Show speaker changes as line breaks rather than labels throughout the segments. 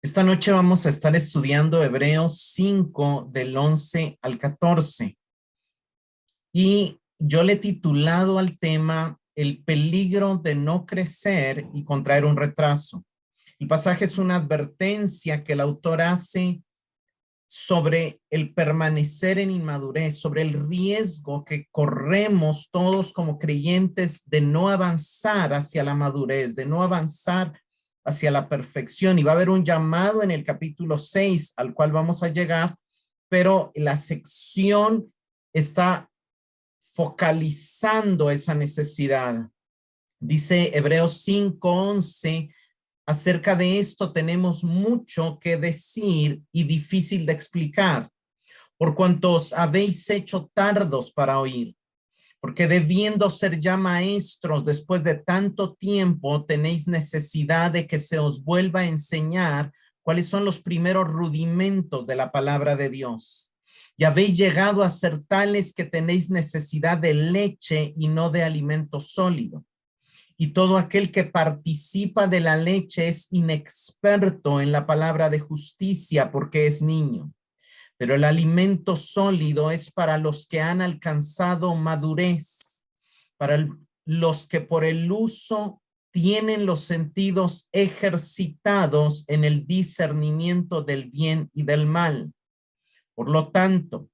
Esta noche vamos a estar estudiando Hebreos 5 del 11 al 14 y yo le he titulado al tema El peligro de no crecer y contraer un retraso. El pasaje es una advertencia que el autor hace sobre el permanecer en inmadurez, sobre el riesgo que corremos todos como creyentes de no avanzar hacia la madurez, de no avanzar hacia la perfección. Y va a haber un llamado en el capítulo 6 al cual vamos a llegar, pero la sección está focalizando esa necesidad. Dice Hebreos 5:11, acerca de esto tenemos mucho que decir y difícil de explicar, por cuanto os habéis hecho tardos para oír, porque debiendo ser ya maestros después de tanto tiempo, tenéis necesidad de que se os vuelva a enseñar cuáles son los primeros rudimentos de la palabra de Dios. Y habéis llegado a ser tales que tenéis necesidad de leche y no de alimento sólido. Y todo aquel que participa de la leche es inexperto en la palabra de justicia porque es niño. Pero el alimento sólido es para los que han alcanzado madurez, para los que por el uso tienen los sentidos ejercitados en el discernimiento del bien y del mal. Por lo tanto,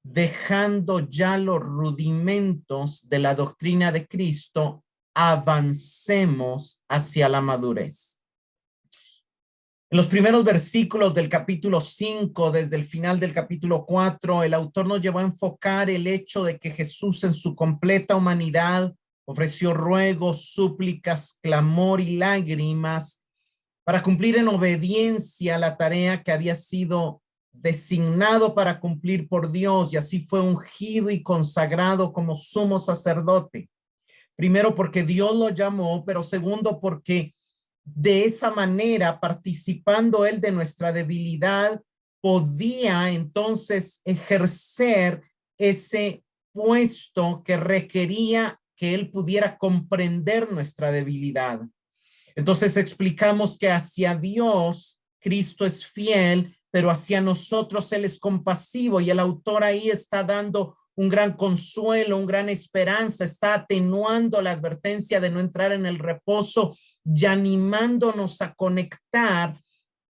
dejando ya los rudimentos de la doctrina de Cristo, avancemos hacia la madurez. En los primeros versículos del capítulo 5, desde el final del capítulo 4, el autor nos llevó a enfocar el hecho de que Jesús en su completa humanidad ofreció ruegos, súplicas, clamor y lágrimas para cumplir en obediencia la tarea que había sido designado para cumplir por Dios, y así fue ungido y consagrado como sumo sacerdote. Primero porque Dios lo llamó, pero segundo porque de esa manera, participando él de nuestra debilidad, podía entonces ejercer ese puesto que requería que él pudiera comprender nuestra debilidad. Entonces explicamos que hacia Dios Cristo es fiel, pero hacia nosotros él es compasivo, y el autor ahí está dando un gran consuelo, una gran esperanza, está atenuando la advertencia de no entrar en el reposo y animándonos a conectar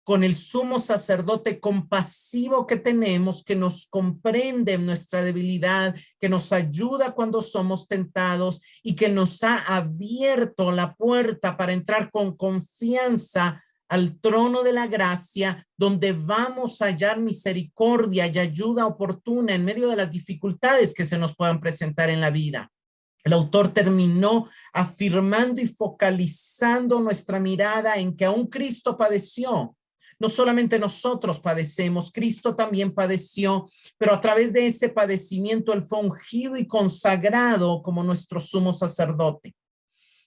con el sumo sacerdote compasivo que tenemos, que nos comprende en nuestra debilidad, que nos ayuda cuando somos tentados y que nos ha abierto la puerta para entrar con confianza al trono de la gracia, donde vamos a hallar misericordia y ayuda oportuna en medio de las dificultades que se nos puedan presentar en la vida. El autor terminó afirmando y focalizando nuestra mirada en que aún Cristo padeció. No solamente nosotros padecemos, Cristo también padeció, pero a través de ese padecimiento él fue ungido y consagrado como nuestro sumo sacerdote.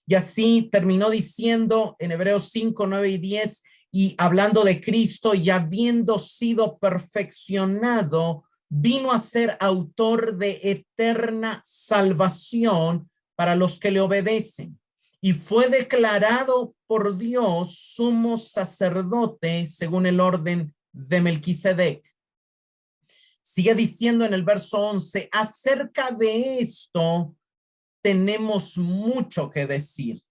Y así terminó diciendo en Hebreos 5, 9 y 10, y hablando de Cristo, y habiendo sido perfeccionado, vino a ser autor de eterna salvación para los que le obedecen. Y fue declarado por Dios sumo sacerdote según el orden de Melquisedec. Sigue diciendo en el verso 11, acerca de esto tenemos mucho que decir.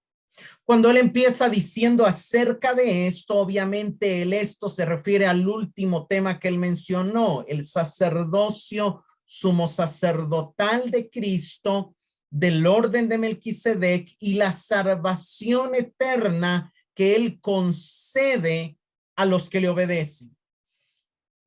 Cuando él empieza diciendo acerca de esto, obviamente esto se refiere al último tema que él mencionó, el sacerdocio sumo sacerdotal de Cristo, del orden de Melquisedec y la salvación eterna que él concede a los que le obedecen.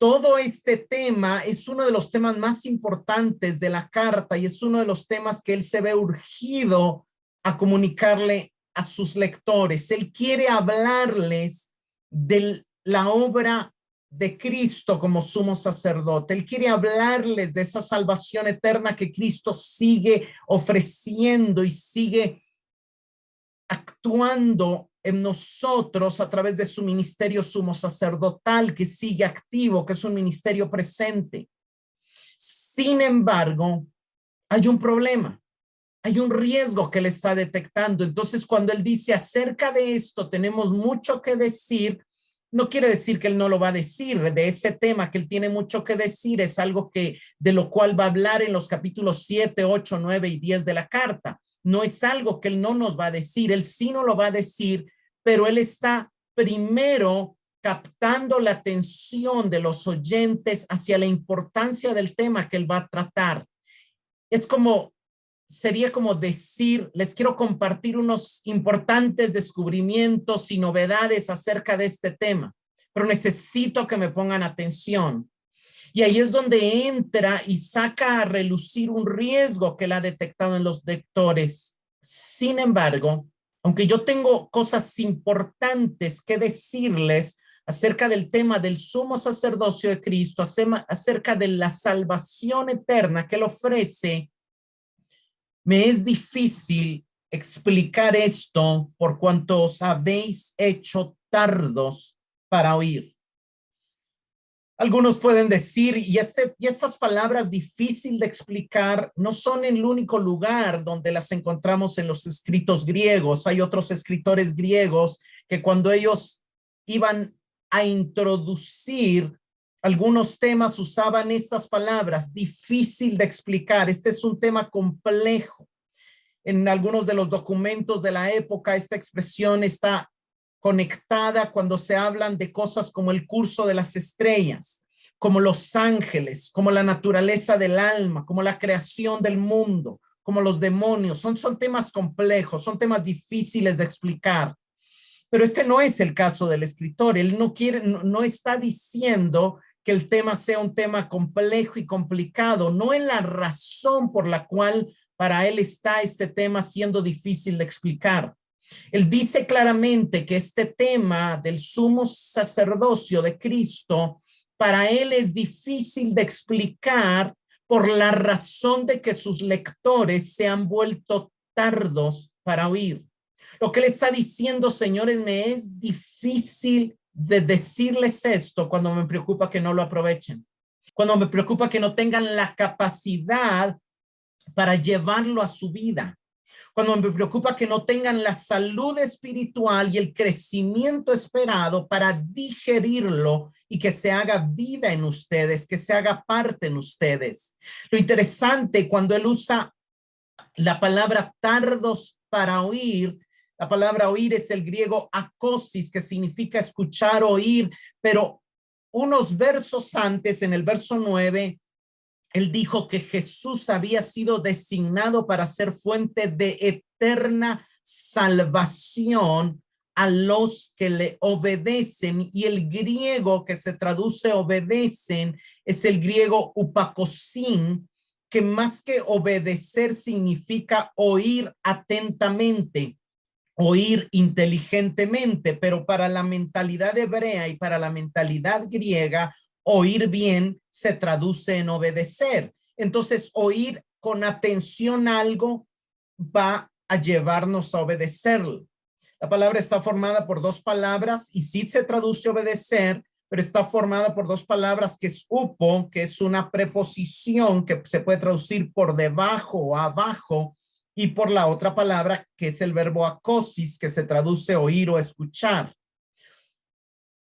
Todo este tema es uno de los temas más importantes de la carta y es uno de los temas que él se ve urgido a comunicarle a sus lectores. Él quiere hablarles de la obra de Cristo como sumo sacerdote. Él quiere hablarles de esa salvación eterna que Cristo sigue ofreciendo y sigue actuando en nosotros a través de su ministerio sumo sacerdotal, que sigue activo, que es un ministerio presente. Sin embargo, hay un problema, hay un riesgo que él está detectando. Entonces, cuando él dice acerca de esto, tenemos mucho que decir, No quiere decir que él no lo va a decir. De ese tema que él tiene mucho que decir es algo de lo cual va a hablar en los capítulos 7, 8, 9 y 10 de la carta. No es algo que él no nos va a decir. Él sí no lo va a decir, pero él está primero captando la atención de los oyentes hacia la importancia del tema que él va a tratar. Sería como decir, les quiero compartir unos importantes descubrimientos y novedades acerca de este tema, pero necesito que me pongan atención. Y ahí es donde entra y saca a relucir un riesgo que él ha detectado en los lectores. Sin embargo, aunque yo tengo cosas importantes que decirles acerca del tema del sumo sacerdocio de Cristo, acerca de la salvación eterna que él ofrece, me es difícil explicar esto por cuanto os habéis hecho tardos para oír. Algunos pueden decir, y estas palabras difícil de explicar no son el único lugar donde las encontramos en los escritos griegos. Hay otros escritores griegos que cuando ellos iban a introducir algunos temas usaban estas palabras, difícil de explicar. Este es un tema complejo. En algunos de los documentos de la época, esta expresión está conectada cuando se hablan de cosas como el curso de las estrellas, como los ángeles, como la naturaleza del alma, como la creación del mundo, como los demonios. Son temas complejos, son temas difíciles de explicar. Pero este no es el caso del escritor. Él no está diciendo que el tema sea un tema complejo y complicado. No es la razón por la cual para él está este tema siendo difícil de explicar. Él dice claramente que este tema del sumo sacerdocio de Cristo, para él es difícil de explicar por la razón de que sus lectores se han vuelto tardos para oír. Lo que él está diciendo, señores, me es difícil de decirles esto cuando me preocupa que no lo aprovechen, cuando me preocupa que no tengan la capacidad para llevarlo a su vida, cuando me preocupa que no tengan la salud espiritual y el crecimiento esperado para digerirlo y que se haga vida en ustedes, que se haga parte en ustedes. Lo interesante cuando él usa la palabra tardos para oír, la palabra oír es el griego akosis, que significa escuchar, oír, pero unos versos antes, en el verso 9, él dijo que Jesús había sido designado para ser fuente de eterna salvación a los que le obedecen. Y el griego que se traduce obedecen es el griego upakosin, que más que obedecer significa oír atentamente, oír inteligentemente, pero para la mentalidad hebrea y para la mentalidad griega, oír bien se traduce en obedecer. Entonces, oír con atención a algo va a llevarnos a obedecerlo. La palabra está formada por dos palabras y sí se traduce obedecer, pero está formada por dos palabras que es upo, que es una preposición que se puede traducir por debajo o abajo, y por la otra palabra que es el verbo akosis, que se traduce oír o escuchar.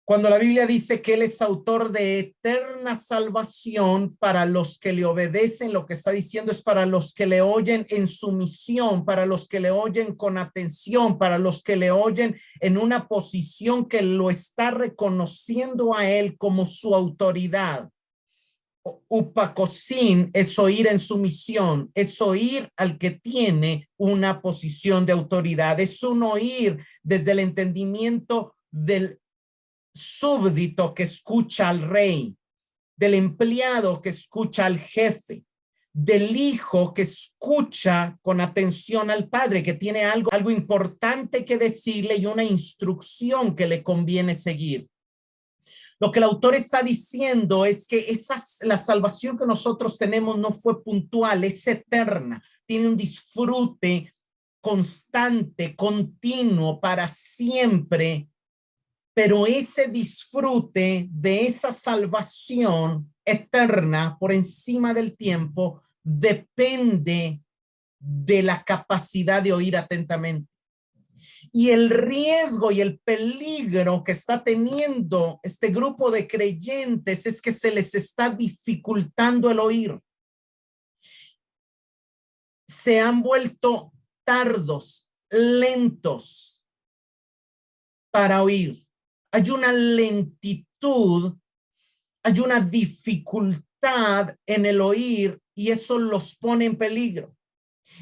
Cuando la Biblia dice que Él es autor de eterna salvación para los que le obedecen, lo que está diciendo es para los que le oyen en sumisión, para los que le oyen con atención, para los que le oyen en una posición que lo está reconociendo a Él como su autoridad. Upakosin es oír en sumisión, es oír al que tiene una posición de autoridad, es un oír desde el entendimiento del súbdito que escucha al rey, del empleado que escucha al jefe, del hijo que escucha con atención al padre, que tiene algo importante que decirle y una instrucción que le conviene seguir. Lo que el autor está diciendo es que la salvación que nosotros tenemos no fue puntual, es eterna, tiene un disfrute constante, continuo, para siempre. Pero ese disfrute de esa salvación eterna por encima del tiempo depende de la capacidad de oír atentamente. Y el riesgo y el peligro que está teniendo este grupo de creyentes es que se les está dificultando el oír. Se han vuelto tardos, lentos para oír. Hay una lentitud, hay una dificultad en el oír y eso los pone en peligro.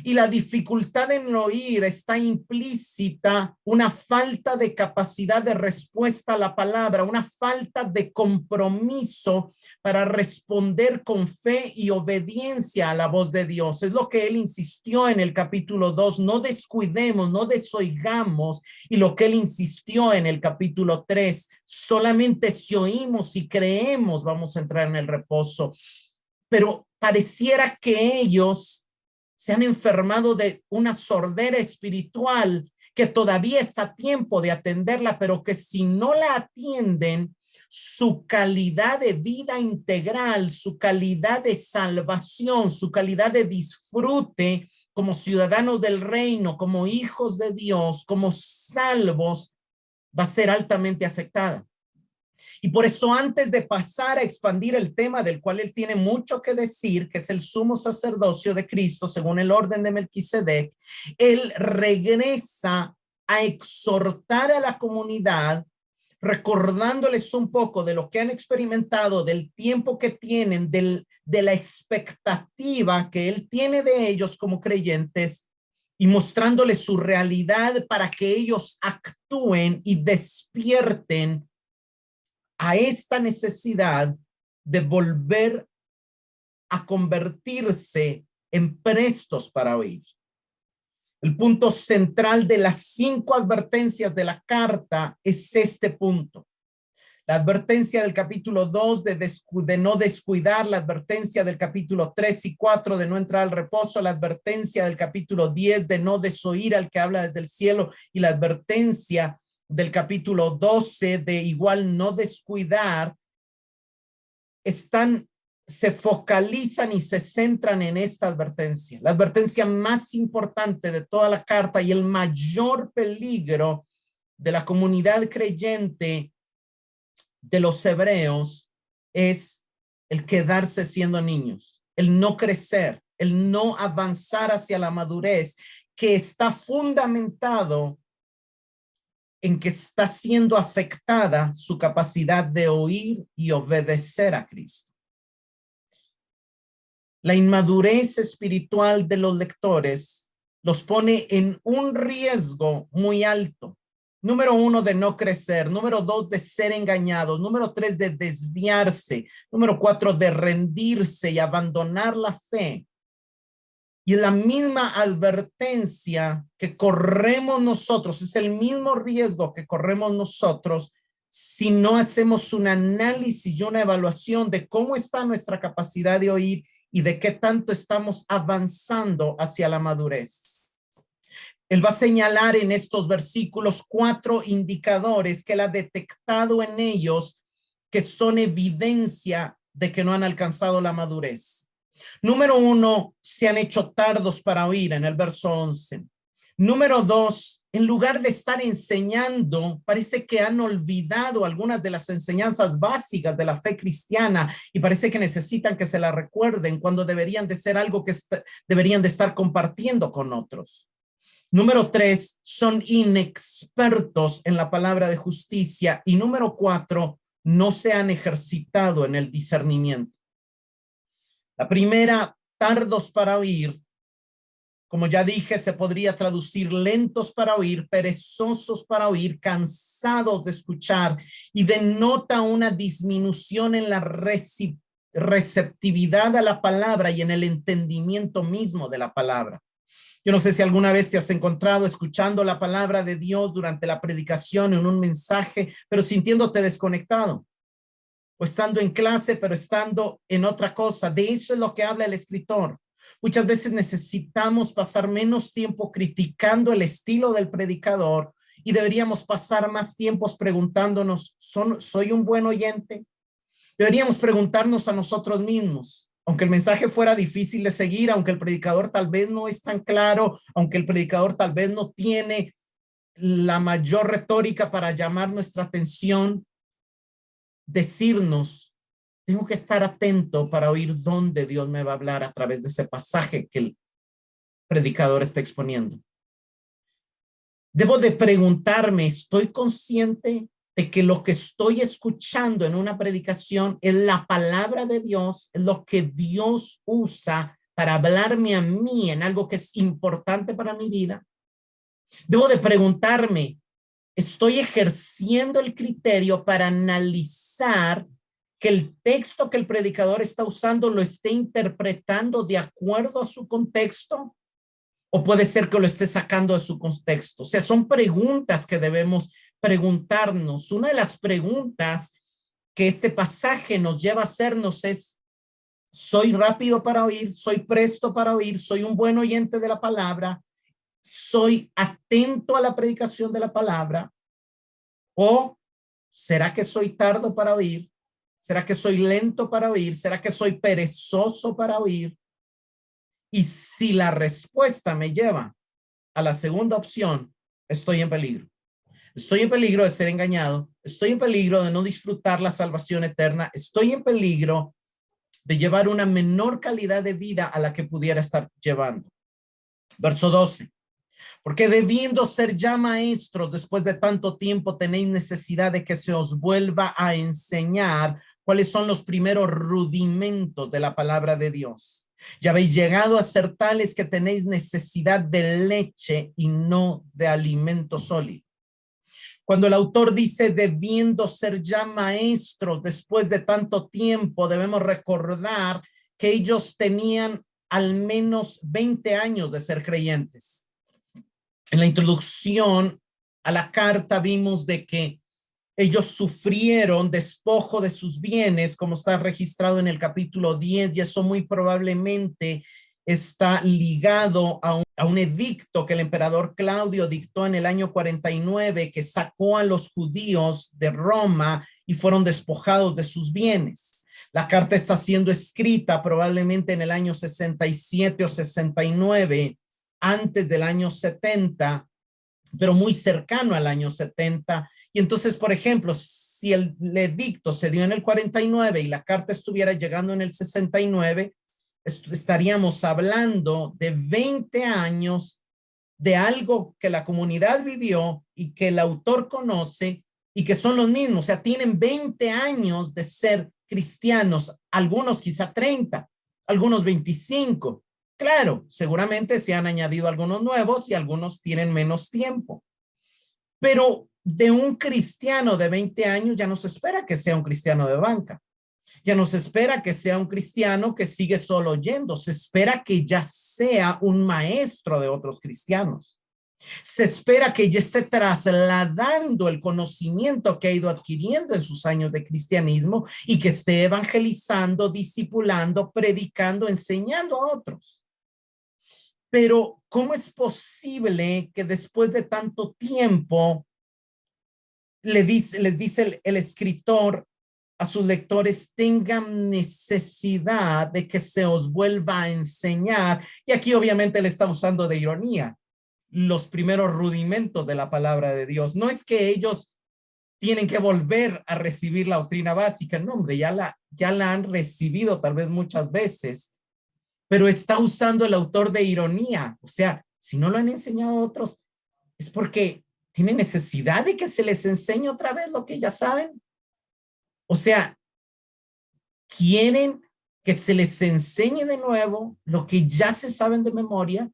Y la dificultad en oír está implícita una falta de capacidad de respuesta a la palabra, una falta de compromiso para responder con fe y obediencia a la voz de Dios. Es lo que él insistió en el capítulo 2, no descuidemos, no desoigamos, y lo que él insistió en el capítulo 3, solamente si oímos y creemos vamos a entrar en el reposo. Pero pareciera que ellos se han enfermado de una sordera espiritual que todavía está a tiempo de atenderla, pero que si no la atienden, su calidad de vida integral, su calidad de salvación, su calidad de disfrute como ciudadanos del reino, como hijos de Dios, como salvos, va a ser altamente afectada. Y por eso antes de pasar a expandir el tema del cual él tiene mucho que decir, que es el sumo sacerdocio de Cristo según el orden de Melquisedec, él regresa a exhortar a la comunidad, recordándoles un poco de lo que han experimentado, del tiempo que tienen, de la expectativa que él tiene de ellos como creyentes, y mostrándoles su realidad para que ellos actúen y despierten a esta necesidad de volver a convertirse en prestos para oír. El punto central de las 5 advertencias de la carta es este punto. La advertencia del capítulo 2 de no descuidar, la advertencia del capítulo 3 y 4 de no entrar al reposo, la advertencia del capítulo 10 de no desoír al que habla desde el cielo, y la advertencia del capítulo 12 de igual no descuidar, se focalizan y se centran en esta advertencia, la advertencia más importante de toda la carta y el mayor peligro de la comunidad creyente de los hebreos es el quedarse siendo niños, el no crecer, el no avanzar hacia la madurez, que está fundamentado en que está siendo afectada su capacidad de oír y obedecer a Cristo. La inmadurez espiritual de los lectores los pone en un riesgo muy alto. Número 1, de no crecer. Número 2, de ser engañados. Número 3, de desviarse. Número 4, de rendirse y abandonar la fe. Y la misma advertencia que corremos nosotros, es el mismo riesgo que corremos nosotros si no hacemos un análisis y una evaluación de cómo está nuestra capacidad de oír y de qué tanto estamos avanzando hacia la madurez. Él va a señalar en estos versículos 4 indicadores que él ha detectado en ellos que son evidencia de que no han alcanzado la madurez. Número 1, se han hecho tardos para oír en el verso 11. Número 2, en lugar de estar enseñando, parece que han olvidado algunas de las enseñanzas básicas de la fe cristiana y parece que necesitan que se la recuerden cuando deberían de ser algo que deberían de estar compartiendo con otros. Número 3, son inexpertos en la palabra de justicia. Y número 4, no se han ejercitado en el discernimiento. La primera, tardos para oír, como ya dije, se podría traducir lentos para oír, perezosos para oír, cansados de escuchar, y denota una disminución en la receptividad a la palabra y en el entendimiento mismo de la palabra. Yo no sé si alguna vez te has encontrado escuchando la palabra de Dios durante la predicación en un mensaje, pero sintiéndote desconectado. O estando en clase, pero estando en otra cosa. De eso es lo que habla el escritor. Muchas veces necesitamos pasar menos tiempo criticando el estilo del predicador y deberíamos pasar más tiempos preguntándonos, ¿soy un buen oyente? Deberíamos preguntarnos a nosotros mismos, aunque el mensaje fuera difícil de seguir, aunque el predicador tal vez no es tan claro, aunque el predicador tal vez no tiene la mayor retórica para llamar nuestra atención, decirnos, tengo que estar atento para oír dónde Dios me va a hablar a través de ese pasaje que el predicador está exponiendo. Debo de preguntarme, ¿estoy consciente de que lo que estoy escuchando en una predicación es la palabra de Dios, es lo que Dios usa para hablarme a mí en algo que es importante para mi vida? Debo de preguntarme, ¿estoy ejerciendo el criterio para analizar que el texto que el predicador está usando lo esté interpretando de acuerdo a su contexto? ¿O puede ser que lo esté sacando de su contexto? O sea, son preguntas que debemos preguntarnos. Una de las preguntas que este pasaje nos lleva a hacernos es, ¿soy rápido para oír? ¿Soy presto para oír? ¿Soy un buen oyente de la palabra? ¿Soy atento a la predicación de la palabra? ¿O será que soy tardo para oír? ¿Será que soy lento para oír? ¿Será que soy perezoso para oír? Y si la respuesta me lleva a la segunda opción, estoy en peligro. Estoy en peligro de ser engañado. Estoy en peligro de no disfrutar la salvación eterna. Estoy en peligro de llevar una menor calidad de vida a la que pudiera estar llevando. Verso 12. Porque debiendo ser ya maestros después de tanto tiempo, tenéis necesidad de que se os vuelva a enseñar cuáles son los primeros rudimentos de la palabra de Dios. Ya habéis llegado a ser tales que tenéis necesidad de leche y no de alimento sólido. Cuando el autor dice debiendo ser ya maestros después de tanto tiempo, debemos recordar que ellos tenían al menos 20 años de ser creyentes. En la introducción a la carta vimos de que ellos sufrieron despojo de sus bienes, como está registrado en el capítulo 10, y eso muy probablemente está ligado a un edicto que el emperador Claudio dictó en el año 49, que sacó a los judíos de Roma y fueron despojados de sus bienes. La carta está siendo escrita probablemente en el año 67 o 69, antes del año 70, pero muy cercano al año 70. Y entonces, por ejemplo, si el edicto se dio en el 49 y la carta estuviera llegando en el 69, estaríamos hablando de 20 años de algo que la comunidad vivió y que el autor conoce y que son los mismos. O sea, tienen 20 años de ser cristianos, algunos quizá 30, algunos 25. Claro, seguramente se han añadido algunos nuevos y algunos tienen menos tiempo. Pero de un cristiano de 20 años ya no se espera que sea un cristiano de banca. Ya no se espera que sea un cristiano que sigue solo oyendo. Se espera que ya sea un maestro de otros cristianos. Se espera que ya esté trasladando el conocimiento que ha ido adquiriendo en sus años de cristianismo y que esté evangelizando, discipulando, predicando, enseñando a otros. Pero, ¿cómo es posible que después de tanto tiempo les dice el escritor a sus lectores, tengan necesidad de que se os vuelva a enseñar? Y aquí obviamente le está usando de ironía los primeros rudimentos de la palabra de Dios. No es que ellos tienen que volver a recibir la doctrina básica, no, hombre, ya la han recibido tal vez muchas veces, pero está usando el autor de ironía. O sea, si no lo han enseñado a otros, es porque tienen necesidad de que se les enseñe otra vez lo que ya saben. O sea, quieren que se les enseñe de nuevo lo que ya se saben de memoria,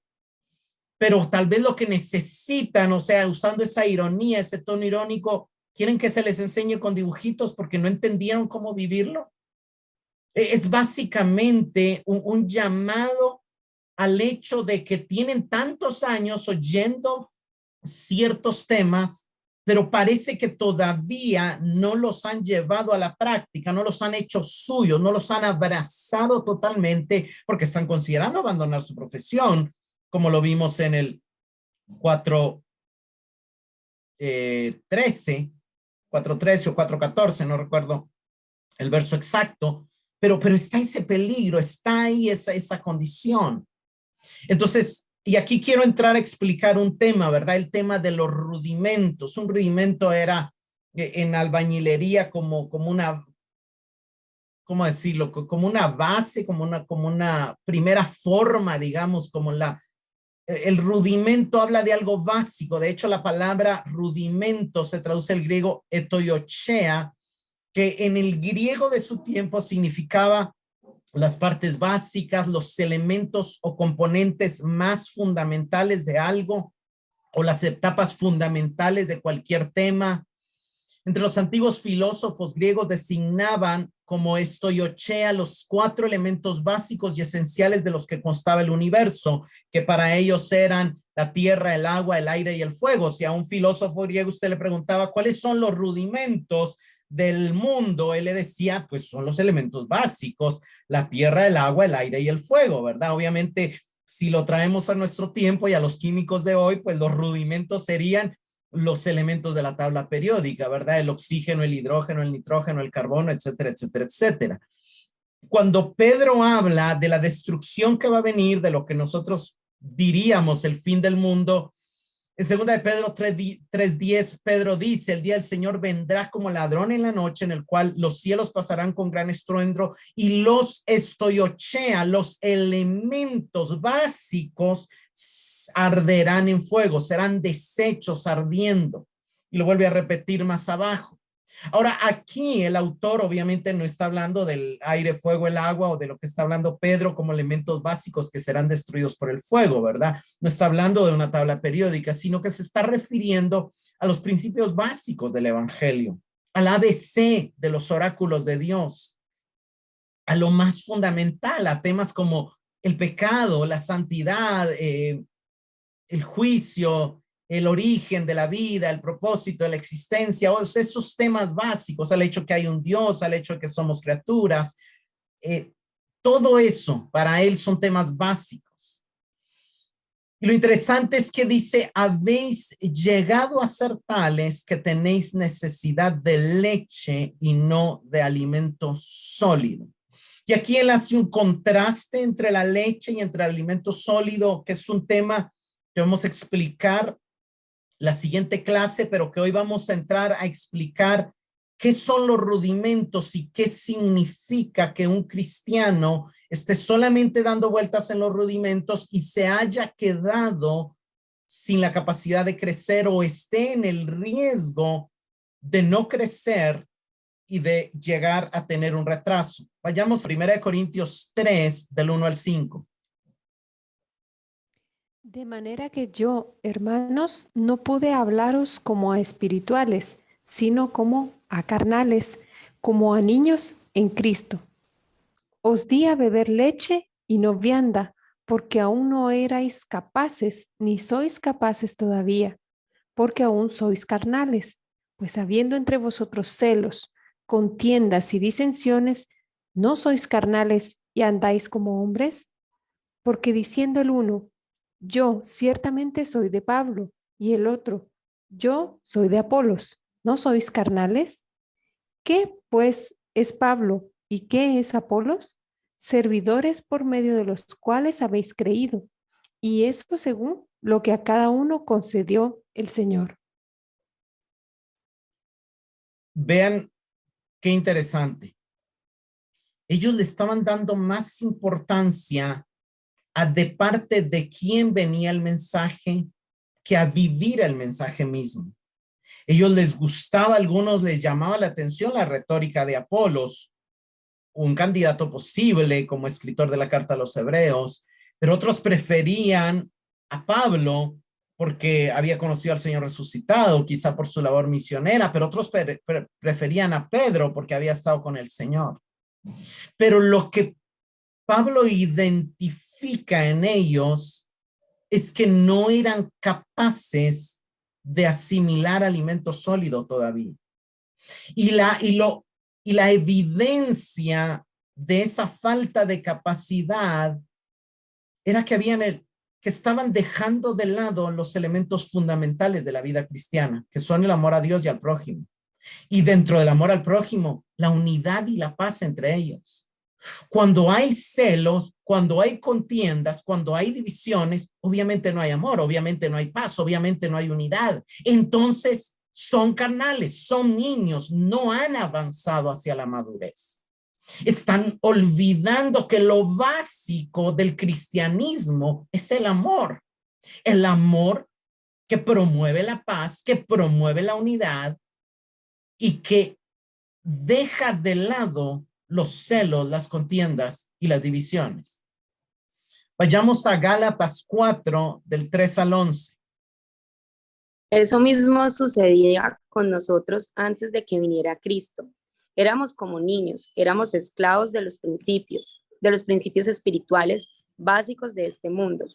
pero tal vez lo que necesitan, o sea, usando esa ironía, ese tono irónico, quieren que se les enseñe con dibujitos porque no entendieron cómo vivirlo. Es básicamente un llamado al hecho de que tienen tantos años oyendo ciertos temas, pero parece que todavía no los han llevado a la práctica, no los han hecho suyos, no los han abrazado totalmente porque están considerando abandonar su profesión, como lo vimos en el 4:13 o 4:14, no recuerdo el verso exacto, pero está ese peligro, está ahí esa condición. Entonces, Y aquí quiero entrar a explicar un tema, ¿verdad? El tema de los rudimentos. Un rudimento era en albañilería como una, ¿cómo decirlo? Como una base, como una primera forma, digamos, el rudimento habla de algo básico. De hecho, la palabra rudimento se traduce al griego etoiochea, que en el griego de su tiempo significaba las partes básicas, los elementos o componentes más fundamentales de algo, o las etapas fundamentales de cualquier tema. Entre los antiguos filósofos griegos designaban como estoiochea los 4 elementos básicos y esenciales de los que constaba el universo, que para ellos eran la tierra, el agua, el aire y el fuego. Si a un filósofo griego usted le preguntaba cuáles son los rudimentos del mundo, él le decía, pues son los elementos básicos, la tierra, el agua, el aire y el fuego, ¿verdad? Obviamente, si lo traemos a nuestro tiempo y a los químicos de hoy, pues los rudimentos serían los elementos de la tabla periódica, ¿verdad? El oxígeno, el hidrógeno, el nitrógeno, el carbono, etcétera, etcétera, etcétera. Cuando Pedro habla de la destrucción que va a venir, de lo que nosotros diríamos el fin del mundo, en 2 de Pedro 3:10, Pedro dice, el día del Señor vendrá como ladrón en la noche, en el cual los cielos pasarán con gran estruendo y los estoiochea, los elementos básicos arderán en fuego, serán deshechos ardiendo. Y lo vuelve a repetir más abajo. Ahora, aquí el autor obviamente no está hablando del aire, fuego, el agua o de lo que está hablando Pedro como elementos básicos que serán destruidos por el fuego, ¿verdad? No está hablando de una tabla periódica, sino que se está refiriendo a los principios básicos del evangelio, al ABC de los oráculos de Dios, a lo más fundamental, a temas como el pecado, la santidad, el juicio, el origen de la vida, el propósito de la existencia, o sea, esos temas básicos, al hecho que hay un Dios, al hecho de que somos criaturas, todo eso para él son temas básicos. Y lo interesante es que dice, habéis llegado a ser tales que tenéis necesidad de leche y no de alimento sólido. Y aquí él hace un contraste entre la leche y entre el alimento sólido, que es un tema que vamos a explicar la siguiente clase, pero que hoy vamos a entrar a explicar qué son los rudimentos y qué significa que un cristiano esté solamente dando vueltas en los rudimentos y se haya quedado sin la capacidad de crecer o esté en el riesgo de no crecer y de llegar a tener un retraso. Vayamos a 1 Corintios 3, del 1 al 5.
De manera que yo, hermanos, no pude hablaros como a espirituales, sino como a carnales, como a niños en Cristo. Os di a beber leche y no vianda, porque aún no erais capaces, ni sois capaces todavía, porque aún sois carnales, pues habiendo entre vosotros celos, contiendas y disensiones, ¿no sois carnales y andáis como hombres? Porque diciendo el uno, yo ciertamente soy de Pablo, y el otro, yo soy de Apolos, ¿no sois carnales? ¿Qué, pues, es Pablo y qué es Apolos? Servidores por medio de los cuales habéis creído, y eso según lo que a cada uno concedió el Señor.
Vean qué interesante. Ellos le estaban dando más importancia a de parte de quién venía el mensaje que a vivir el mensaje mismo. Ellos les gustaba, a algunos les llamaba la atención la retórica de Apolos, un candidato posible como escritor de la carta a los hebreos, pero otros preferían a Pablo porque había conocido al Señor resucitado, quizá por su labor misionera, pero otros preferían a Pedro porque había estado con el Señor. Pero lo que Pablo identifica en ellos es que no eran capaces de asimilar alimento sólido todavía. Y la evidencia de esa falta de capacidad era que estaban dejando de lado los elementos fundamentales de la vida cristiana, que son el amor a Dios y al prójimo. Y dentro del amor al prójimo, la unidad y la paz entre ellos. Cuando hay celos, cuando hay contiendas, cuando hay divisiones, obviamente no hay amor, obviamente no hay paz, obviamente no hay unidad. Entonces son carnales, son niños, no han avanzado hacia la madurez. Están olvidando que lo básico del cristianismo es el amor que promueve la paz, que promueve la unidad y que deja de lado los celos, las contiendas y las divisiones. Vayamos a Gálatas 4, del 3 al 11.
Eso mismo sucedía con nosotros antes de que viniera Cristo. Éramos como niños, éramos esclavos de los principios espirituales básicos de este mundo.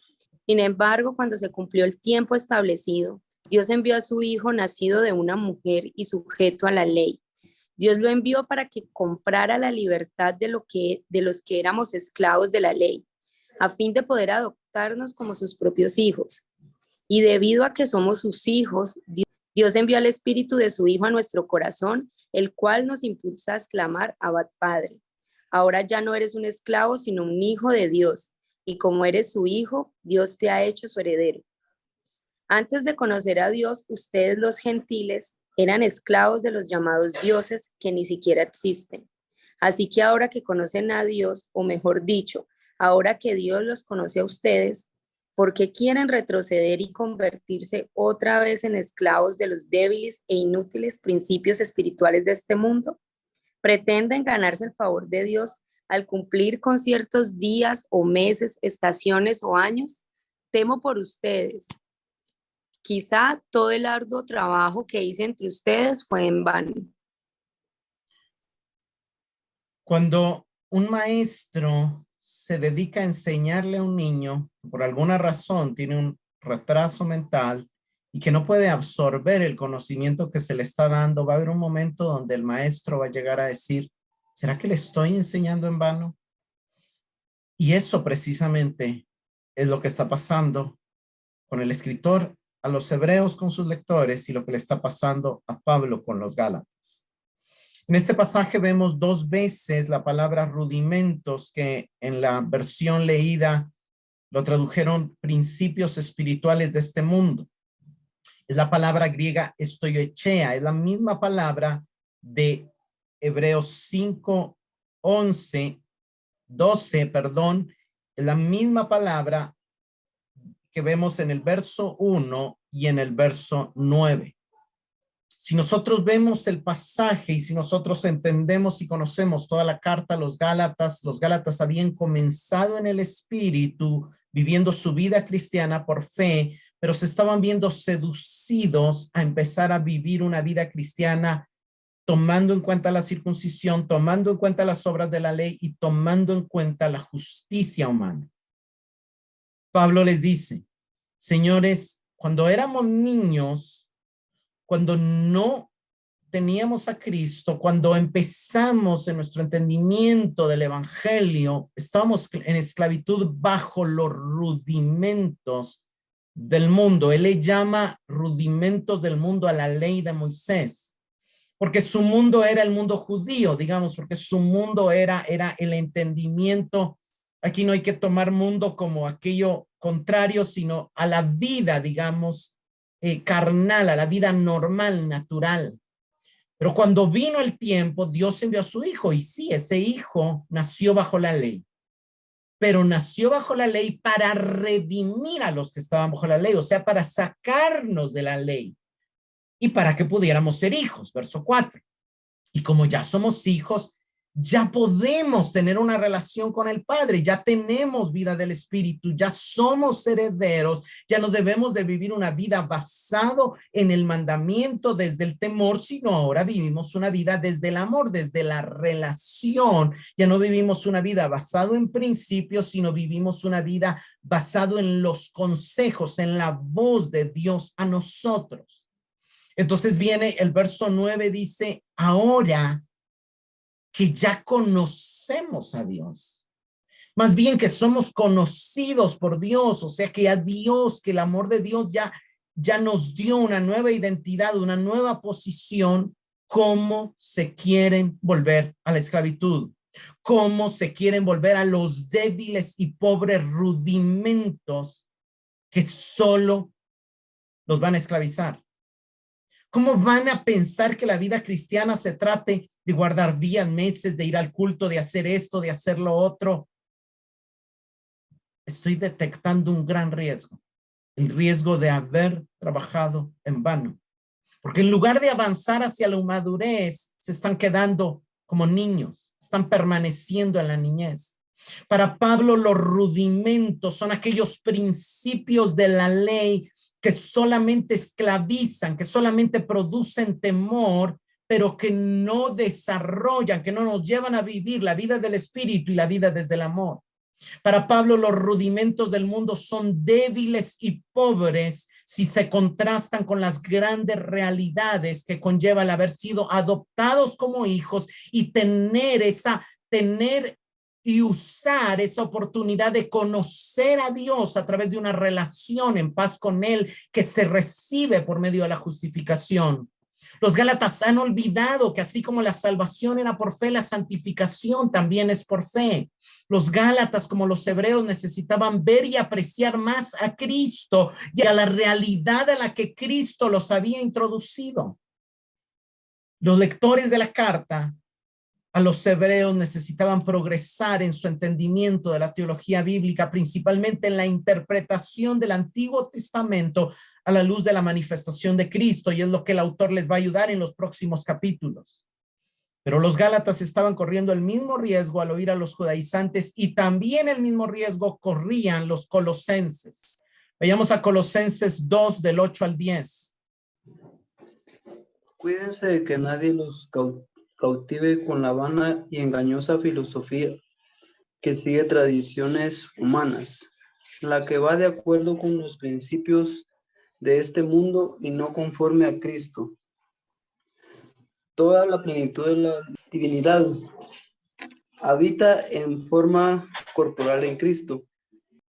Sin embargo, cuando se cumplió el tiempo establecido, Dios envió a su Hijo nacido de una mujer y sujeto a la ley. Dios lo envió para que comprara la libertad de los que éramos esclavos de la ley, a fin de poder adoptarnos como sus propios hijos. Y debido a que somos sus hijos, Dios envió al Espíritu de su Hijo a nuestro corazón, el cual nos impulsa a exclamar: Abba, Padre. Ahora ya no eres un esclavo, sino un hijo de Dios. Y como eres su hijo, Dios te ha hecho su heredero. Antes de conocer a Dios, ustedes los gentiles eran esclavos de los llamados dioses que ni siquiera existen. Así que ahora que conocen a Dios, o mejor dicho, ahora que Dios los conoce a ustedes, ¿por qué quieren retroceder y convertirse otra vez en esclavos de los débiles e inútiles principios espirituales de este mundo? ¿Pretenden ganarse el favor de Dios al cumplir con ciertos días o meses, estaciones o años? Temo por ustedes. Quizá todo el arduo trabajo que hice entre ustedes fue en vano.
Cuando un maestro se dedica a enseñarle a un niño, por alguna razón tiene un retraso mental y que no puede absorber el conocimiento que se le está dando, va a haber un momento donde el maestro va a llegar a decir: ¿será que le estoy enseñando en vano? Y eso precisamente es lo que está pasando con el escritor a los hebreos con sus lectores y lo que le está pasando a Pablo con los Gálatas. En este pasaje vemos 2 veces la palabra rudimentos, que en la versión leída lo tradujeron principios espirituales de este mundo. Es la palabra griega estoichea, es la misma palabra de Hebreos 5, 12, es la misma palabra que vemos en el verso 1 y en el verso 9. Si nosotros vemos el pasaje y si nosotros entendemos y conocemos toda la carta a los Gálatas habían comenzado en el espíritu, viviendo su vida cristiana por fe, pero se estaban viendo seducidos a empezar a vivir una vida cristiana tomando en cuenta la circuncisión, tomando en cuenta las obras de la ley y tomando en cuenta la justicia humana. Pablo les dice: señores, cuando éramos niños, cuando no teníamos a Cristo, cuando empezamos en nuestro entendimiento del evangelio, estábamos en esclavitud bajo los rudimentos del mundo. Él le llama rudimentos del mundo a la ley de Moisés, porque su mundo era el mundo judío, digamos, porque su mundo era el entendimiento. Aquí no hay que tomar mundo como aquello contrario, sino a la vida, digamos, carnal, a la vida normal, natural. Pero cuando vino el tiempo, Dios envió a su hijo, y sí, ese hijo nació bajo la ley, pero nació bajo la ley para redimir a los que estaban bajo la ley, o sea, para sacarnos de la ley y para que pudiéramos ser hijos, verso 4. Y como ya somos hijos, ya podemos tener una relación con el Padre, ya tenemos vida del Espíritu, ya somos herederos, ya no debemos de vivir una vida basado en el mandamiento desde el temor, sino ahora vivimos una vida desde el amor, desde la relación. Ya no vivimos una vida basado en principios, sino vivimos una vida basado en los consejos, en la voz de Dios a nosotros. Entonces viene el verso 9, dice: ahora que ya conocemos a Dios, más bien que somos conocidos por Dios, o sea que a Dios, que el amor de Dios ya nos dio una nueva identidad, una nueva posición. ¿Cómo se quieren volver a la esclavitud? cómo se quieren volver a los débiles y pobres rudimentos que solo los van a esclavizar. ¿Cómo van a pensar que la vida cristiana se trate de guardar días, meses, de ir al culto, de hacer esto, de hacer lo otro? Estoy detectando un gran riesgo, el riesgo de haber trabajado en vano. Porque en lugar de avanzar hacia la madurez, se están quedando como niños, están permaneciendo en la niñez. Para Pablo, los rudimentos son aquellos principios de la ley que solamente esclavizan, que solamente producen temor, pero que no desarrollan, que no nos llevan a vivir la vida del espíritu y la vida desde el amor. Para Pablo, los rudimentos del mundo son débiles y pobres si se contrastan con las grandes realidades que conlleva el haber sido adoptados como hijos y tener y usar esa oportunidad de conocer a Dios a través de una relación en paz con Él que se recibe por medio de la justificación. Los Gálatas han olvidado que así como la salvación era por fe, la santificación también es por fe. Los Gálatas, como los hebreos, necesitaban ver y apreciar más a Cristo y a la realidad a la que Cristo los había introducido. Los lectores de la carta a los hebreos necesitaban progresar en su entendimiento de la teología bíblica, principalmente en la interpretación del Antiguo Testamento a la luz de la manifestación de Cristo, y es lo que el autor les va a ayudar en los próximos capítulos. Pero los Gálatas estaban corriendo el mismo riesgo al oír a los judaizantes, y también el mismo riesgo corrían los colosenses. Vayamos a Colosenses 2, del 8 al 10.
Cuídense de que nadie los cautive con la vana y engañosa filosofía que sigue tradiciones humanas, la que va de acuerdo con los principios de este mundo y no conforme a Cristo. Toda la plenitud de la divinidad habita en forma corporal en Cristo.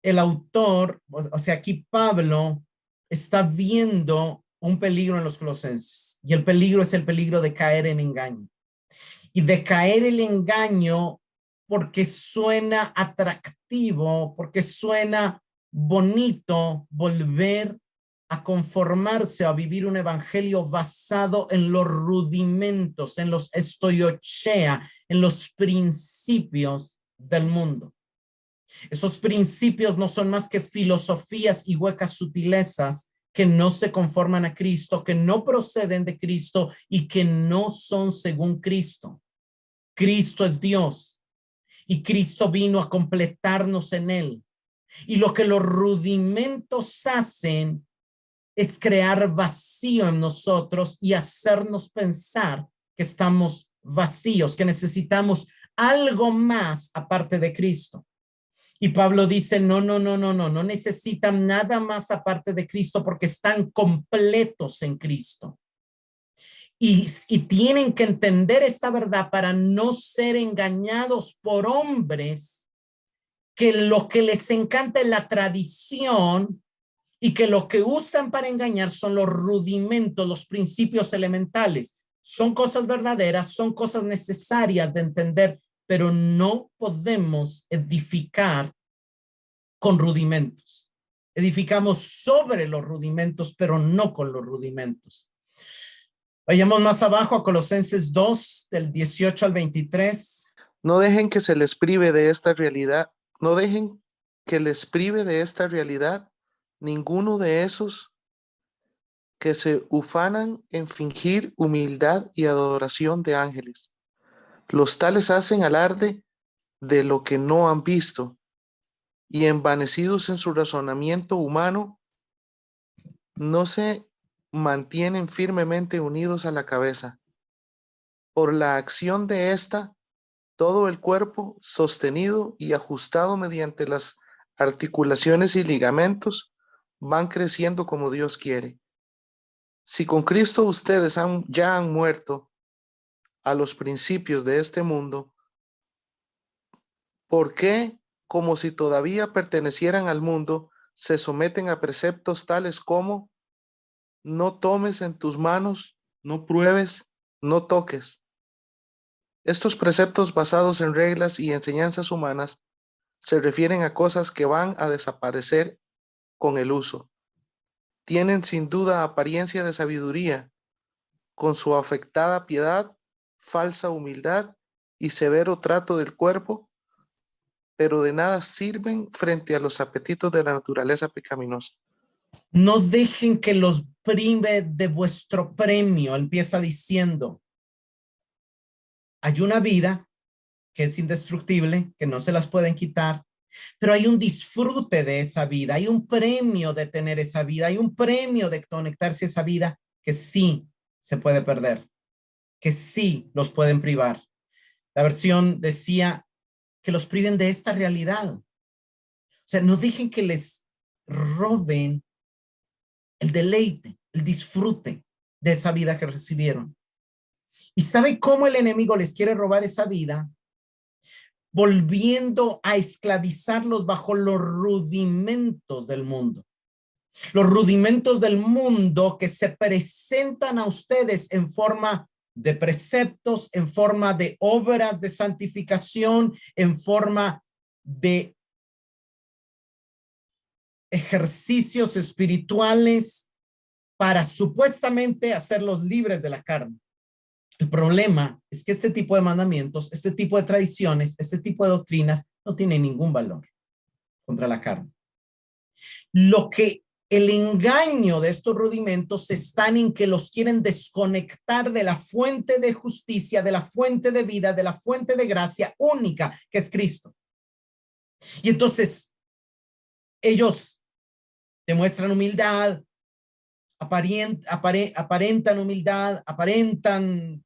El autor, o sea, aquí Pablo está viendo un peligro en los colosenses, y el peligro es el peligro de caer en engaño. Y de caer el engaño porque suena atractivo, porque suena bonito volver a conformarse o a vivir un evangelio basado en los rudimentos, en los estoiochea, en los principios del mundo. Esos principios no son más que filosofías y huecas sutilezas que no se conforman a Cristo, que no proceden de Cristo y que no son según Cristo. Cristo es Dios y Cristo vino a completarnos en él. Y lo que los rudimentos hacen es crear vacío en nosotros y hacernos pensar que estamos vacíos, que necesitamos algo más aparte de Cristo. Y Pablo dice, no necesitan nada más aparte de Cristo porque están completos en Cristo. Y tienen que entender esta verdad para no ser engañados por hombres que lo que les encanta es la tradición y que lo que usan para engañar son los rudimentos, los principios elementales. Son cosas verdaderas, son cosas necesarias de entender, pero no podemos edificar con rudimentos. Edificamos sobre los rudimentos, pero no con los rudimentos. Vayamos más abajo a Colosenses 2, del 18 al 23.
No dejen que se les prive de esta realidad. No dejen que les prive de esta realidad ninguno de esos que se ufanan en fingir humildad y adoración de ángeles. Los tales hacen alarde de lo que no han visto y envanecidos en su razonamiento humano, no se mantienen firmemente unidos a la cabeza. Por la acción de esta, todo el cuerpo, sostenido y ajustado mediante las articulaciones y ligamentos, van creciendo como Dios quiere. Si con Cristo ustedes ya han muerto a los principios de este mundo, ¿por qué, como si todavía pertenecieran al mundo, se someten a preceptos tales como no tomes en tus manos, no pruebes, no toques? Estos preceptos basados en reglas y enseñanzas humanas se refieren a cosas que van a desaparecer con el uso. Tienen sin duda apariencia de sabiduría, con su afectada piedad, falsa humildad y severo trato del cuerpo, pero de nada sirven frente a los apetitos de la naturaleza pecaminosa.
No dejen que los prive de vuestro premio. Empieza diciendo, hay una vida que es indestructible, que no se las pueden quitar, pero hay un disfrute de esa vida, hay un premio de tener esa vida, hay un premio de conectarse a esa vida que sí se puede perder, que sí los pueden privar. La versión decía que los priven de esta realidad. O sea, no dejen que les roben el deleite, el disfrute de esa vida que recibieron. ¿Y sabe cómo el enemigo les quiere robar esa vida? Volviendo a esclavizarlos bajo los rudimentos del mundo. Los rudimentos del mundo que se presentan a ustedes en forma de preceptos, en forma de obras de santificación, en forma de ejercicios espirituales para supuestamente hacerlos libres de la carne. El problema es que este tipo de mandamientos, este tipo de tradiciones, este tipo de doctrinas no tienen ningún valor contra la carne. Lo que el engaño de estos rudimentos está en que los quieren desconectar de la fuente de justicia, de la fuente de vida, de la fuente de gracia única que es Cristo. Y entonces ellos demuestran humildad, aparentan humildad, aparentan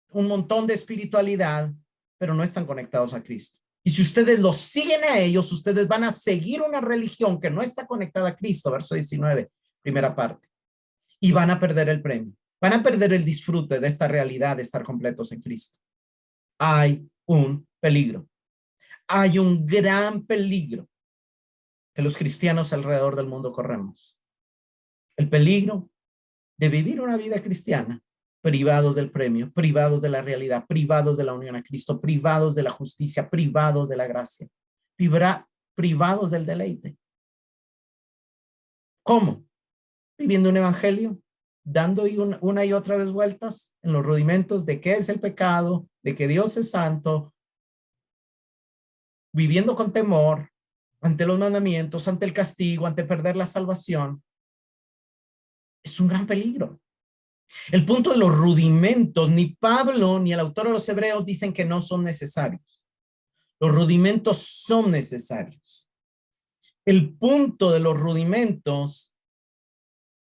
un montón de espiritualidad, pero no están conectados a Cristo. Y si ustedes los siguen a ellos, ustedes van a seguir una religión que no está conectada a Cristo, verso 19, primera parte, y van a perder el premio, van a perder el disfrute de esta realidad de estar completos en Cristo. Hay un peligro, hay un gran peligro que los cristianos alrededor del mundo corremos. El peligro de vivir una vida cristiana privados del premio, privados de la realidad, privados de la unión a Cristo, privados de la justicia, privados de la gracia, privados del deleite. ¿Cómo? Viviendo un evangelio, dando una y otra vez vueltas en los rudimentos de qué es el pecado, de que Dios es santo, viviendo con temor ante los mandamientos, ante el castigo, ante perder la salvación. Es un gran peligro. El punto de los rudimentos, ni Pablo ni el autor de los Hebreos dicen que no son necesarios. Los rudimentos son necesarios. El punto de los rudimentos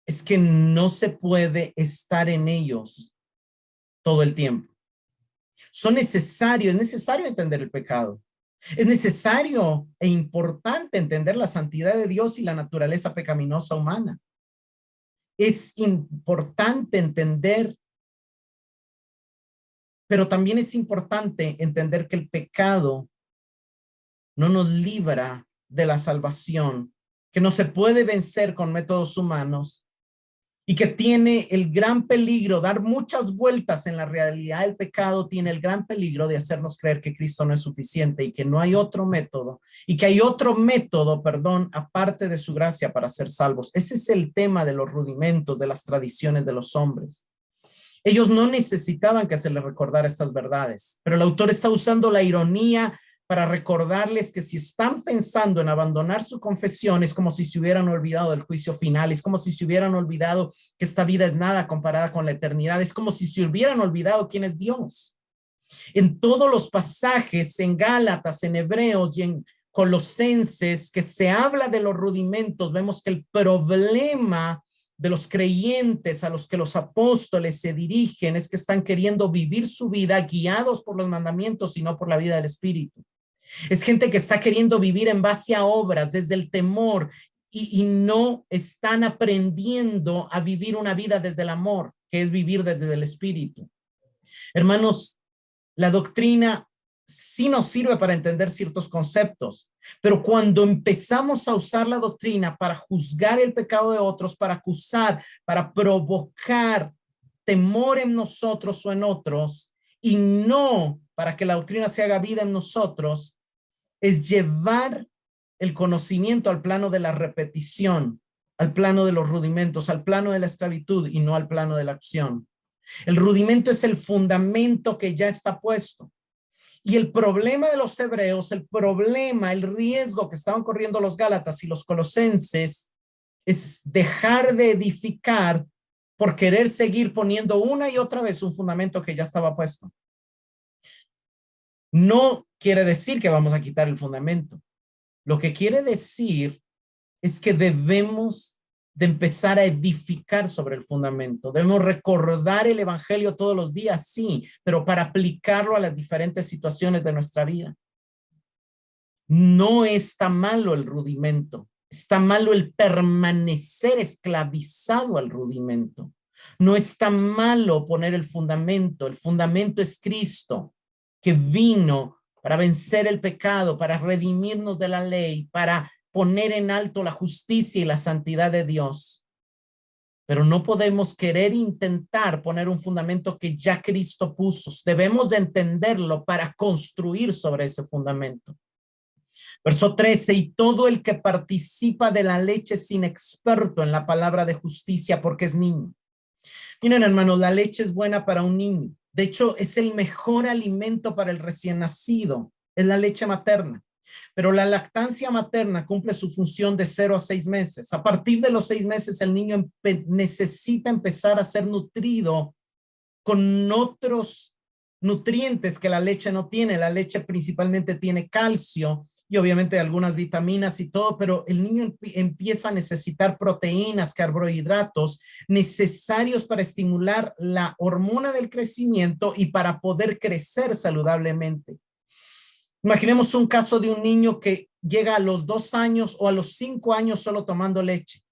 es que no se puede estar en ellos todo el tiempo. Son necesarios, es necesario entender el pecado. Es necesario e importante entender la santidad de Dios y la naturaleza pecaminosa humana. Es importante entender, pero también es importante entender que el pecado no nos libra de la salvación, que no se puede vencer con métodos humanos y que tiene el gran peligro, dar muchas vueltas en la realidad del pecado, tiene el gran peligro de hacernos creer que Cristo no es suficiente y que no hay otro método, y que hay otro método, aparte de su gracia para ser salvos. Ese es el tema de los rudimentos, de las tradiciones de los hombres. Ellos no necesitaban que se les recordara estas verdades, pero el autor está usando la ironía para recordarles que si están pensando en abandonar su confesión, es como si se hubieran olvidado del juicio final, es como si se hubieran olvidado que esta vida es nada comparada con la eternidad, es como si se hubieran olvidado quién es Dios. En todos los pasajes, en Gálatas, en Hebreos y en Colosenses, que se habla de los rudimentos, vemos que el problema de los creyentes a los que los apóstoles se dirigen es que están queriendo vivir su vida guiados por los mandamientos y no por la vida del Espíritu. Es gente que está queriendo vivir en base a obras, desde el temor, y no están aprendiendo a vivir una vida desde el amor, que es vivir desde el Espíritu. Hermanos, la doctrina sí nos sirve para entender ciertos conceptos, pero cuando empezamos a usar la doctrina para juzgar el pecado de otros, para acusar, para provocar temor en nosotros o en otros, y no para que la doctrina se haga vida en nosotros es llevar el conocimiento al plano de la repetición, al plano de los rudimentos, al plano de la esclavitud y no al plano de la acción. El rudimento es el fundamento que ya está puesto. Y el problema de los hebreos, el riesgo que estaban corriendo los gálatas y los colosenses es dejar de edificar por querer seguir poniendo una y otra vez un fundamento que ya estaba puesto. No quiere decir que vamos a quitar el fundamento. Lo que quiere decir es que debemos de empezar a edificar sobre el fundamento. Debemos recordar el evangelio todos los días, sí, pero para aplicarlo a las diferentes situaciones de nuestra vida. No está malo el rudimento, está malo el permanecer esclavizado al rudimento. No está malo poner el fundamento es Cristo, que vino para vencer el pecado, para redimirnos de la ley, para poner en alto la justicia y la santidad de Dios. Pero no podemos querer intentar poner un fundamento que ya Cristo puso. Debemos de entenderlo para construir sobre ese fundamento. Verso 13, y todo el que participa de la leche es inexperto en la palabra de justicia porque es niño. Miren, hermanos, la leche es buena para un niño. De hecho, es el mejor alimento para el recién nacido. Es la leche materna. Pero la lactancia materna cumple su función de 0 a 6 meses. A partir de los 6 meses, el niño necesita empezar a ser nutrido con otros nutrientes que la leche no tiene. La leche principalmente tiene calcio y obviamente algunas vitaminas y todo, pero el niño empieza a necesitar proteínas, carbohidratos necesarios para estimular la hormona del crecimiento y para poder crecer saludablemente. Imaginemos un caso de un niño que llega a los 2 años o a los 5 años solo tomando leche.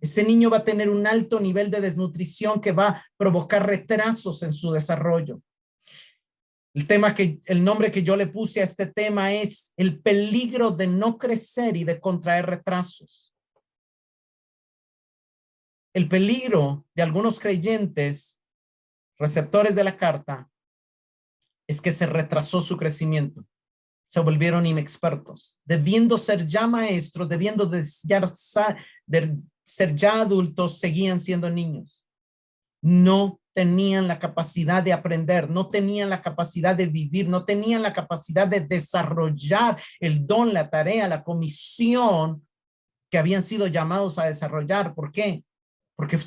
Ese niño va a tener un alto nivel de desnutrición que va a provocar retrasos en su desarrollo. El nombre que yo le puse a este tema es el peligro de no crecer y de contraer retrasos. El peligro de algunos creyentes, receptores de la carta, es que se retrasó su crecimiento. Se volvieron inexpertos, debiendo ser ya maestros, debiendo de ser ya adultos, seguían siendo niños. No tenían la capacidad de aprender, no tenían la capacidad de vivir, no tenían la capacidad de desarrollar el don, la tarea, la comisión que habían sido llamados a desarrollar. ¿Por qué? Porque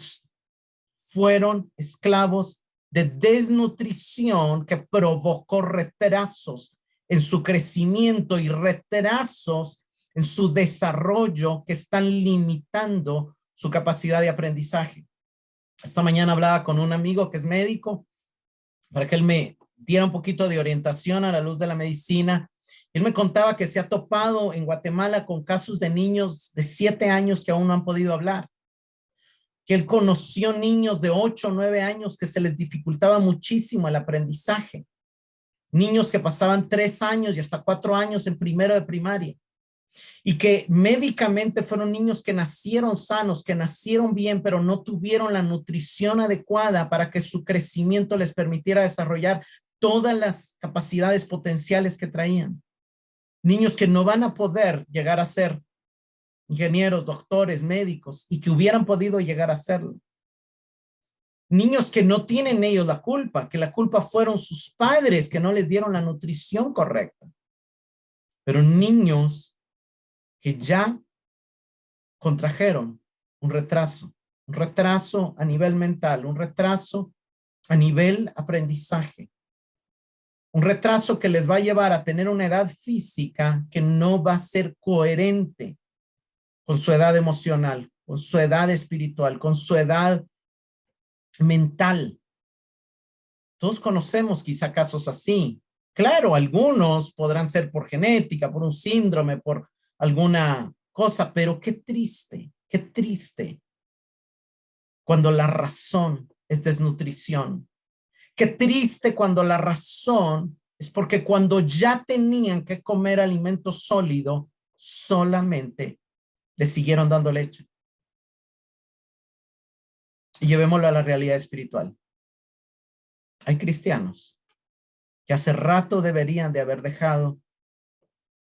fueron esclavos de desnutrición que provocó retrasos en su crecimiento y retrasos en su desarrollo que están limitando su capacidad de aprendizaje. Esta mañana hablaba con un amigo que es médico para que él me diera un poquito de orientación a la luz de la medicina. Él me contaba que se ha topado en Guatemala con casos de niños de 7 años que aún no han podido hablar. Que él conoció niños de 8 o 9 años que se les dificultaba muchísimo el aprendizaje. Niños que pasaban 3 años y hasta 4 años en primero de primaria. Y que médicamente fueron niños que nacieron sanos, que nacieron bien, pero no tuvieron la nutrición adecuada para que su crecimiento les permitiera desarrollar todas las capacidades potenciales que traían. Niños que no van a poder llegar a ser ingenieros, doctores, médicos, y que hubieran podido llegar a serlo. Niños que no tienen ellos la culpa, que la culpa fueron sus padres que no les dieron la nutrición correcta. Pero niños que ya contrajeron un retraso a nivel mental, un retraso a nivel aprendizaje, un retraso que les va a llevar a tener una edad física que no va a ser coherente con su edad emocional, con su edad espiritual, con su edad mental. Todos conocemos quizá casos así. Claro, algunos podrán ser por genética, por un síndrome, por alguna cosa, pero qué triste cuando la razón es desnutrición. Qué triste cuando la razón es porque cuando ya tenían que comer alimento sólido, solamente le siguieron dando leche. Y llevémoslo a la realidad espiritual. Hay cristianos que hace rato deberían de haber dejado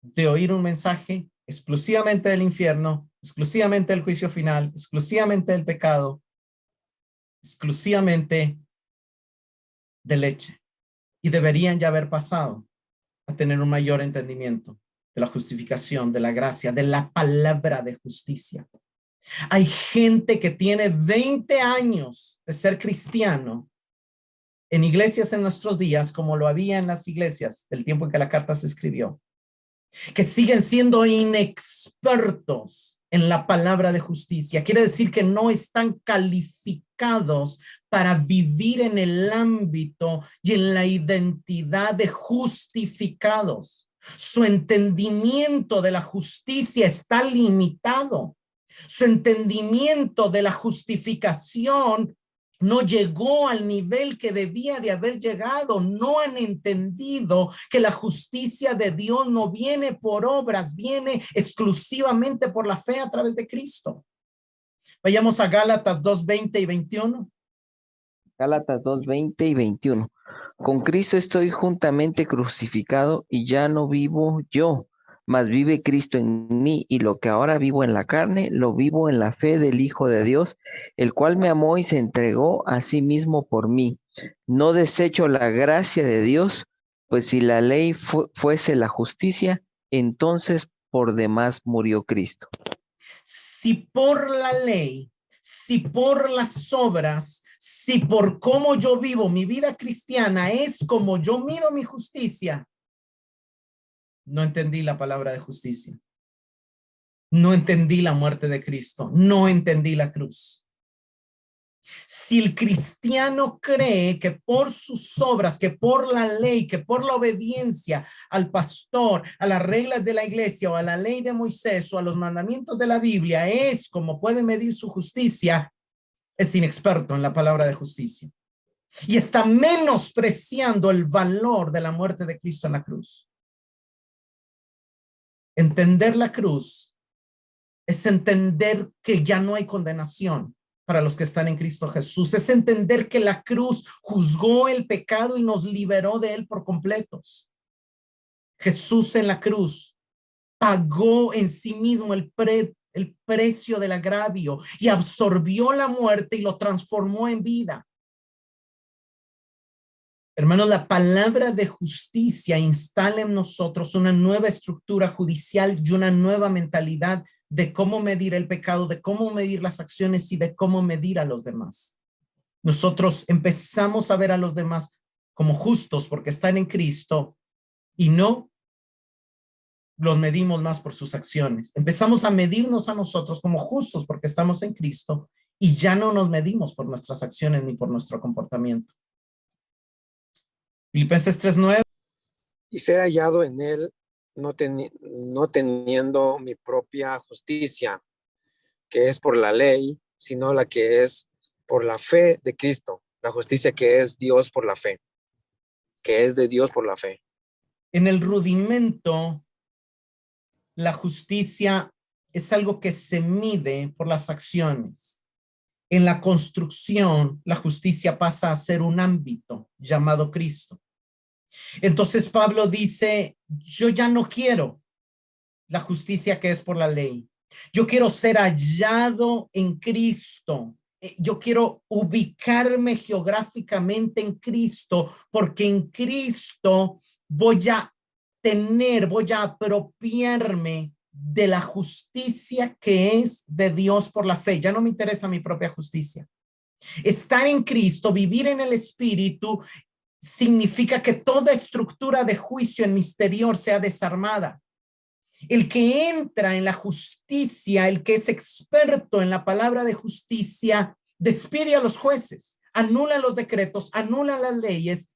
de oír un mensaje exclusivamente del infierno, exclusivamente del juicio final, exclusivamente del pecado, exclusivamente de leche. Y deberían ya haber pasado a tener un mayor entendimiento de la justificación, de la gracia, de la palabra de justicia. Hay gente que tiene 20 años de ser cristiano en iglesias en nuestros días, como lo había en las iglesias del tiempo en que la carta se escribió, que siguen siendo inexpertos en la palabra de justicia. Quiere decir que no están calificados para vivir en el ámbito y en la identidad de justificados. Su entendimiento de la justicia está limitado. Su entendimiento de la justificación no llegó al nivel que debía de haber llegado. No han entendido que la justicia de Dios no viene por obras, viene exclusivamente por la fe a través de Cristo. Vayamos a Gálatas 2:20 y 21.
Gálatas 2:20 y 21. Con Cristo estoy juntamente crucificado y ya no vivo yo, mas vive Cristo en mí, y lo que ahora vivo en la carne, lo vivo en la fe del Hijo de Dios, el cual me amó y se entregó a sí mismo por mí. No desecho la gracia de Dios, pues si la ley fuese la justicia, entonces por demás murió Cristo.
Si por la ley, si por las obras, si por cómo yo vivo mi vida cristiana es como yo mido mi justicia, no entendí la palabra de justicia. No entendí la muerte de Cristo. No entendí la cruz. Si el cristiano cree que por sus obras, que por la ley, que por la obediencia al pastor, a las reglas de la iglesia o a la ley de Moisés o a los mandamientos de la Biblia es como puede medir su justicia, es inexperto en la palabra de justicia. Y está menospreciando el valor de la muerte de Cristo en la cruz. Entender la cruz es entender que ya no hay condenación para los que están en Cristo Jesús. Es entender que la cruz juzgó el pecado y nos liberó de él por completos. Jesús en la cruz pagó en sí mismo el precio del agravio y absorbió la muerte y lo transformó en vida. Hermanos, la palabra de justicia instala en nosotros una nueva estructura judicial y una nueva mentalidad de cómo medir el pecado, de cómo medir las acciones y de cómo medir a los demás. Nosotros empezamos a ver a los demás como justos porque están en Cristo y no los medimos más por sus acciones. Empezamos a medirnos a nosotros como justos porque estamos en Cristo y ya no nos medimos por nuestras acciones ni por nuestro comportamiento. Filipenses 3:9.
Y ser hallado en él, no teniendo mi propia justicia, que es por la ley, sino la que es por la fe de Cristo, la justicia que es Dios por la fe, que es de Dios por la fe.
En el rudimento, la justicia es algo que se mide por las acciones. En la construcción, la justicia pasa a ser un ámbito llamado Cristo. Entonces Pablo dice, yo ya no quiero la justicia que es por la ley. Yo quiero ser hallado en Cristo. Yo quiero ubicarme geográficamente en Cristo, porque en Cristo voy a apropiarme de la justicia que es de Dios por la fe. Ya no me interesa mi propia justicia. Estar en Cristo, vivir en el Espíritu, significa que toda estructura de juicio en mi exterior sea desarmada. El que entra en la justicia, el que es experto en la palabra de justicia, despide a los jueces, anula los decretos, anula las leyes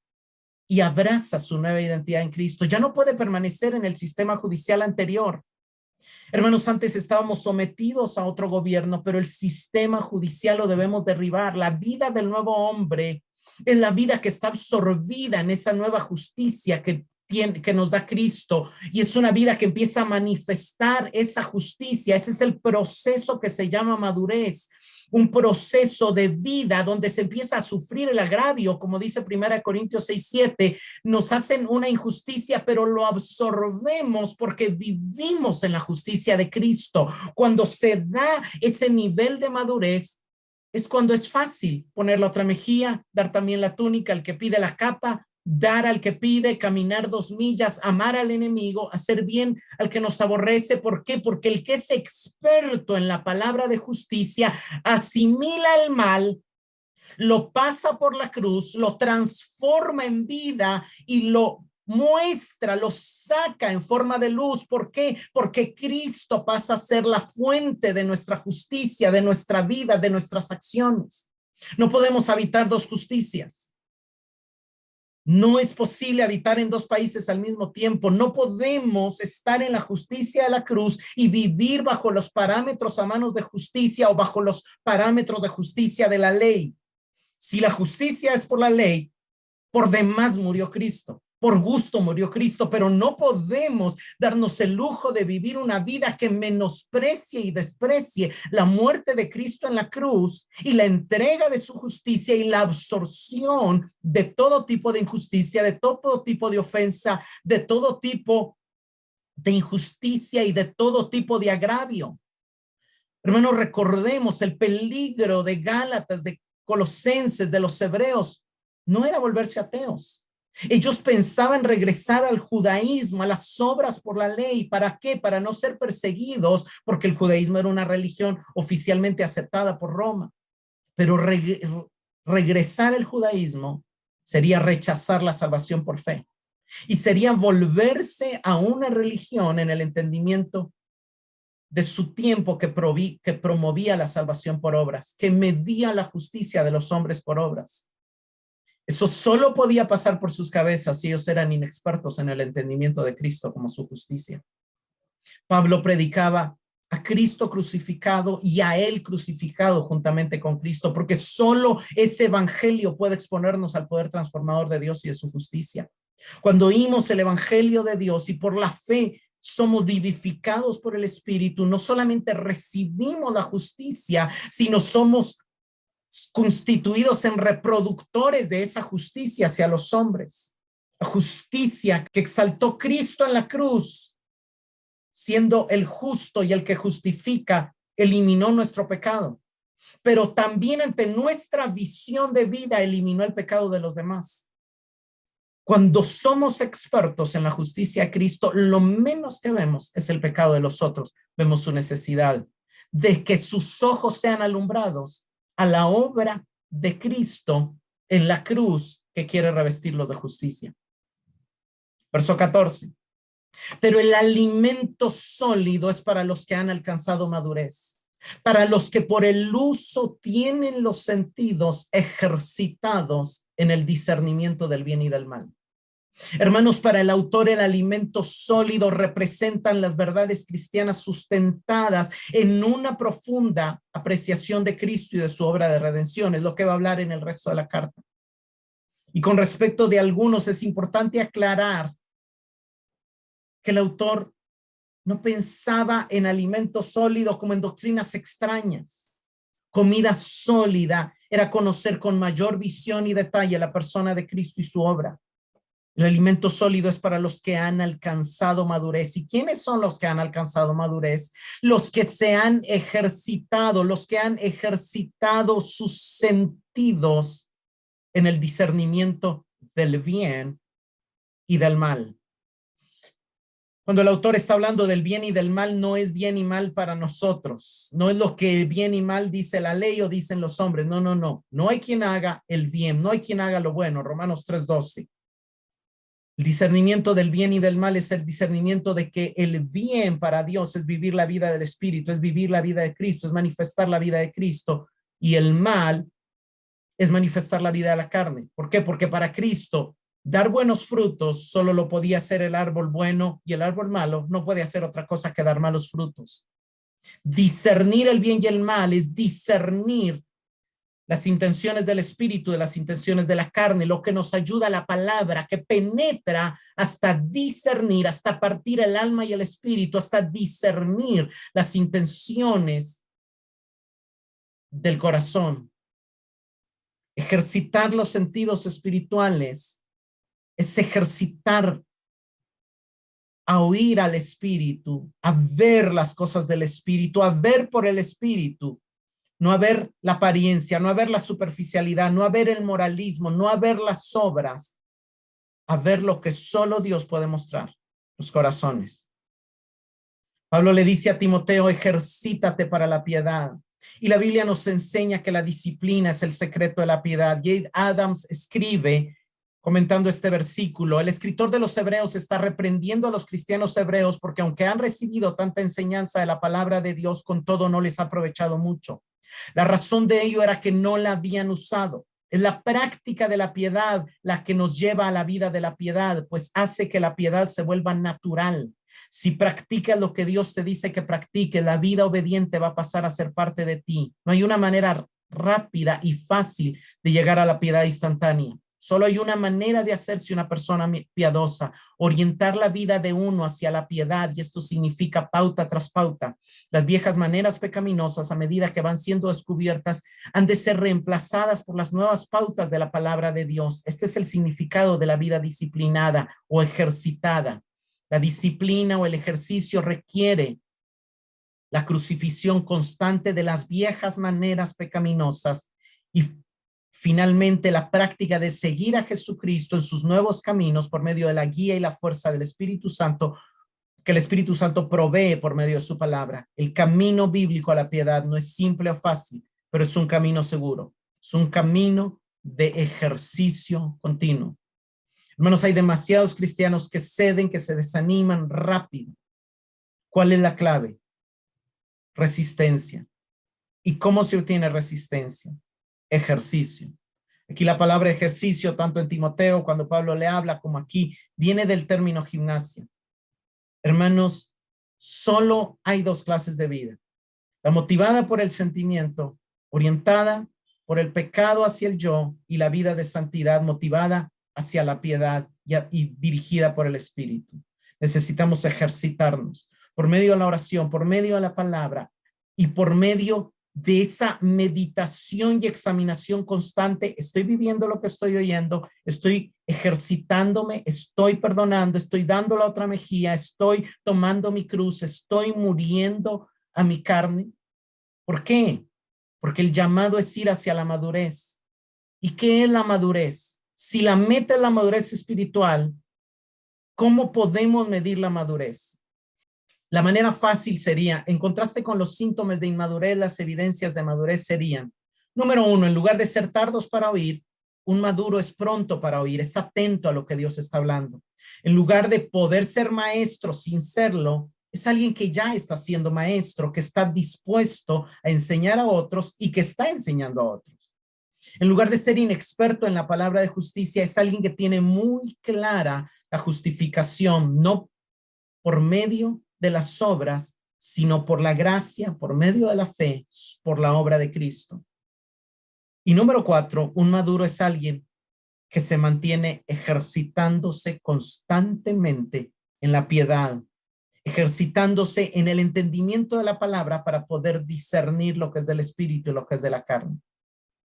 y abraza su nueva identidad en Cristo. Ya no puede permanecer en el sistema judicial anterior. Hermanos, antes estábamos sometidos a otro gobierno, pero el sistema judicial lo debemos derribar. La vida del nuevo hombre es la vida que está absorbida en esa nueva justicia que nos da Cristo, y es una vida que empieza a manifestar esa justicia. Ese es el proceso que se llama madurez. un proceso de vida donde se empieza a sufrir el agravio, como dice 1 Corintios 6:7, nos hacen una injusticia, pero lo absorbemos porque vivimos en la justicia de Cristo. Cuando se da ese nivel de madurez, es cuando es fácil poner la otra mejilla, dar también la túnica al que pide la capa, dar al que pide, caminar 2 millas, amar al enemigo, hacer bien al que nos aborrece. ¿Por qué? Porque el que es experto en la palabra de justicia asimila el mal, lo pasa por la cruz, lo transforma en vida y lo muestra, lo saca en forma de luz. ¿Por qué? Porque Cristo pasa a ser la fuente de nuestra justicia, de nuestra vida, de nuestras acciones. No podemos habitar 2 justicias. No es posible habitar en 2 países al mismo tiempo. No podemos estar en la justicia de la cruz y vivir bajo los parámetros a manos de justicia o bajo los parámetros de justicia de la ley. Si la justicia es por la ley, por demás murió Cristo. Por gusto murió Cristo, pero no podemos darnos el lujo de vivir una vida que menosprecie y desprecie la muerte de Cristo en la cruz y la entrega de su justicia y la absorción de todo tipo de injusticia, de todo tipo de ofensa, de todo tipo de injusticia y de todo tipo de agravio. Hermanos, recordemos el peligro de Gálatas, de Colosenses, de los hebreos. No era volverse ateos. Ellos pensaban regresar al judaísmo, a las obras por la ley. ¿Para qué? Para no ser perseguidos, porque el judaísmo era una religión oficialmente aceptada por Roma. Pero regresar al judaísmo sería rechazar la salvación por fe. Y sería volverse a una religión en el entendimiento de su tiempo que promovía la salvación por obras, que medía la justicia de los hombres por obras. Eso solo podía pasar por sus cabezas si ellos eran inexpertos en el entendimiento de Cristo como su justicia. Pablo predicaba a Cristo crucificado y a él crucificado juntamente con Cristo, porque solo ese evangelio puede exponernos al poder transformador de Dios y de su justicia. Cuando oímos el evangelio de Dios y por la fe somos vivificados por el Espíritu, no solamente recibimos la justicia, sino somos constituidos en reproductores de esa justicia hacia los hombres. La justicia que exaltó Cristo en la cruz, siendo el justo y el que justifica, eliminó nuestro pecado, pero también ante nuestra visión de vida eliminó el pecado de los demás. Cuando somos expertos en la justicia de Cristo, lo menos que vemos es el pecado de los otros. Vemos su necesidad de que sus ojos sean alumbrados a la obra de Cristo en la cruz que quiere revestirlos de justicia. Verso 14. Pero el alimento sólido es para los que han alcanzado madurez, para los que por el uso tienen los sentidos ejercitados en el discernimiento del bien y del mal. Hermanos, para el autor el alimento sólido representan las verdades cristianas sustentadas en una profunda apreciación de Cristo y de su obra de redención. Es lo que va a hablar en el resto de la carta. Y con respecto de algunos es importante aclarar que el autor no pensaba en alimento sólido como en doctrinas extrañas. Comida sólida era conocer con mayor visión y detalle la persona de Cristo y su obra. El alimento sólido es para los que han alcanzado madurez. ¿Y quiénes son los que han alcanzado madurez? Los que se han ejercitado, los que han ejercitado sus sentidos en el discernimiento del bien y del mal. Cuando el autor está hablando del bien y del mal, no es bien y mal para nosotros. No es lo que bien y mal dice la ley o dicen los hombres. No, no, no. No hay quien haga el bien, no hay quien haga lo bueno. Romanos 3:12. El discernimiento del bien y del mal es el discernimiento de que el bien para Dios es vivir la vida del Espíritu, es vivir la vida de Cristo, es manifestar la vida de Cristo, y el mal es manifestar la vida de la carne. ¿Por qué? Porque para Cristo dar buenos frutos solo lo podía hacer el árbol bueno, y el árbol malo no puede hacer otra cosa que dar malos frutos. Discernir el bien y el mal es discernir las intenciones del espíritu, de las intenciones de la carne, lo que nos ayuda a la palabra que penetra hasta discernir, hasta partir el alma y el espíritu, hasta discernir las intenciones del corazón. Ejercitar los sentidos espirituales es ejercitar a oír al Espíritu, a ver las cosas del Espíritu, a ver por el Espíritu, no a ver la apariencia, no a ver la superficialidad, no a ver el moralismo, no a ver las obras, a ver lo que solo Dios puede mostrar, los corazones. Pablo le dice a Timoteo, ejercítate para la piedad. Y la Biblia nos enseña que la disciplina es el secreto de la piedad. Jade Adams escribe, comentando este versículo, el escritor de los Hebreos está reprendiendo a los cristianos hebreos porque aunque han recibido tanta enseñanza de la palabra de Dios, con todo no les ha aprovechado mucho. La razón de ello era que no la habían usado. Es la práctica de la piedad la que nos lleva a la vida de la piedad, pues hace que la piedad se vuelva natural. Si practicas lo que Dios te dice que practique, la vida obediente va a pasar a ser parte de ti. No hay una manera rápida y fácil de llegar a la piedad instantánea. Solo hay una manera de hacerse una persona piadosa, orientar la vida de uno hacia la piedad, y esto significa pauta tras pauta. Las viejas maneras pecaminosas, a medida que van siendo descubiertas, han de ser reemplazadas por las nuevas pautas de la palabra de Dios. Este es el significado de la vida disciplinada o ejercitada. La disciplina o el ejercicio requiere la crucifixión constante de las viejas maneras pecaminosas y finalmente la práctica de seguir a Jesucristo en sus nuevos caminos por medio de la guía y la fuerza del Espíritu Santo, que el Espíritu Santo provee por medio de su palabra. El camino bíblico a la piedad no es simple o fácil, pero es un camino seguro. Es un camino de ejercicio continuo. Hermanos, hay demasiados cristianos que ceden, que se desaniman rápido. ¿Cuál es la clave? Resistencia. ¿Y cómo se obtiene resistencia? Ejercicio. Aquí la palabra ejercicio, tanto en Timoteo, cuando Pablo le habla, como aquí, viene del término gimnasia. Hermanos, solo hay dos clases de vida. La motivada por el sentimiento, orientada por el pecado hacia el yo, y la vida de santidad motivada hacia la piedad y dirigida por el Espíritu. Necesitamos ejercitarnos por medio de la oración, por medio de la palabra y por medio de esa meditación y examinación constante. Estoy viviendo lo que estoy oyendo, estoy ejercitándome, estoy perdonando, estoy dando la otra mejilla, estoy tomando mi cruz, estoy muriendo a mi carne. ¿Por qué? Porque el llamado es ir hacia la madurez. ¿Y qué es la madurez? Si la meta es la madurez espiritual, ¿cómo podemos medir la madurez? La manera fácil sería, en contraste con los síntomas de inmadurez, las evidencias de madurez serían: número uno, en lugar de ser tardos para oír, un maduro es pronto para oír, está atento a lo que Dios está hablando. En lugar de poder ser maestro sin serlo, es alguien que ya está siendo maestro, que está dispuesto a enseñar a otros y que está enseñando a otros. En lugar de ser inexperto en la palabra de justicia, es alguien que tiene muy clara la justificación, no por medio de las obras, sino por la gracia, por medio de la fe, por la obra de Cristo. Y número 4, un maduro es alguien que se mantiene ejercitándose constantemente en la piedad, ejercitándose en el entendimiento de la palabra para poder discernir lo que es del espíritu y lo que es de la carne.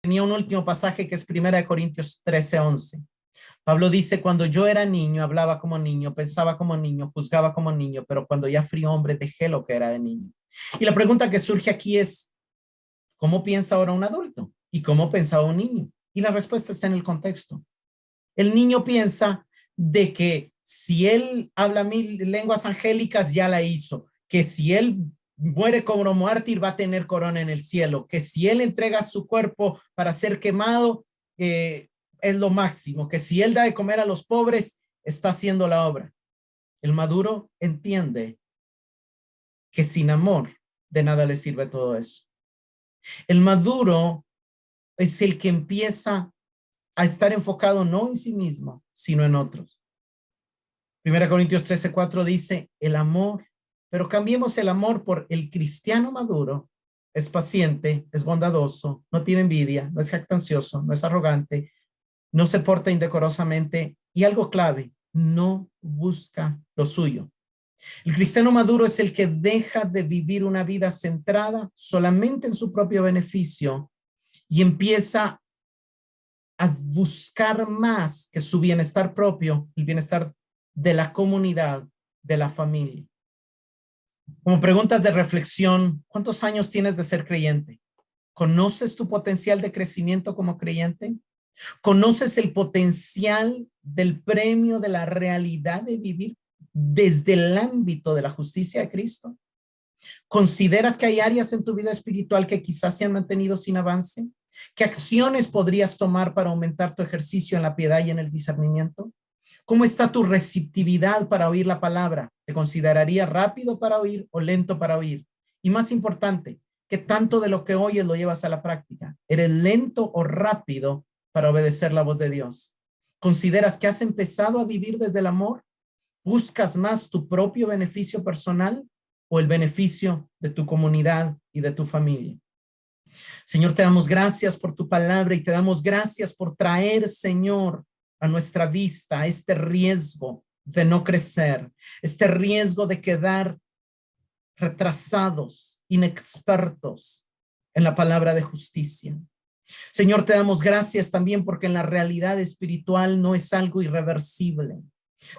Tenía un último pasaje que es 1 Corintios 13:11. Pablo dice: cuando yo era niño, hablaba como niño, pensaba como niño, juzgaba como niño, pero cuando ya fui hombre, dejé lo que era de niño. Y la pregunta que surge aquí es: ¿cómo piensa ahora un adulto? ¿Y cómo pensaba un niño? Y la respuesta está en el contexto. El niño piensa de que si él habla 1000 lenguas angélicas, ya la hizo, que si él muere como mártir va a tener corona en el cielo, que si él entrega su cuerpo para ser quemado, es lo máximo, que si él da de comer a los pobres, está haciendo la obra. El maduro entiende que sin amor de nada le sirve todo eso. El maduro es el que empieza a estar enfocado no en sí mismo, sino en otros. 1 Corintios 13:4 dice: el amor, pero cambiemos el amor por el cristiano maduro. Es paciente, es bondadoso, no tiene envidia, no es jactancioso, no es arrogante, no se porta indecorosamente y algo clave, no busca lo suyo. El cristiano maduro es el que deja de vivir una vida centrada solamente en su propio beneficio y empieza a buscar más que su bienestar propio, el bienestar de la comunidad, de la familia. Como preguntas de reflexión, ¿cuántos años tienes de ser creyente? ¿Conoces tu potencial de crecimiento como creyente? ¿Conoces el potencial del premio de la realidad de vivir desde el ámbito de la justicia de Cristo? ¿Consideras que hay áreas en tu vida espiritual que quizás se han mantenido sin avance? ¿Qué acciones podrías tomar para aumentar tu ejercicio en la piedad y en el discernimiento? ¿Cómo está tu receptividad para oír la palabra? ¿Te consideraría rápido para oír o lento para oír? Y más importante, ¿qué tanto de lo que oyes lo llevas a la práctica? ¿Eres lento o rápido para obedecer la voz de Dios? ¿Consideras que has empezado a vivir desde el amor? ¿Buscas más tu propio beneficio personal o el beneficio de tu comunidad y de tu familia? Señor, te damos gracias por tu palabra y te damos gracias por traer, Señor, a nuestra vista este riesgo de no crecer, este riesgo de quedar retrasados, inexpertos en la palabra de justicia. Señor, te damos gracias también porque en la realidad espiritual no es algo irreversible.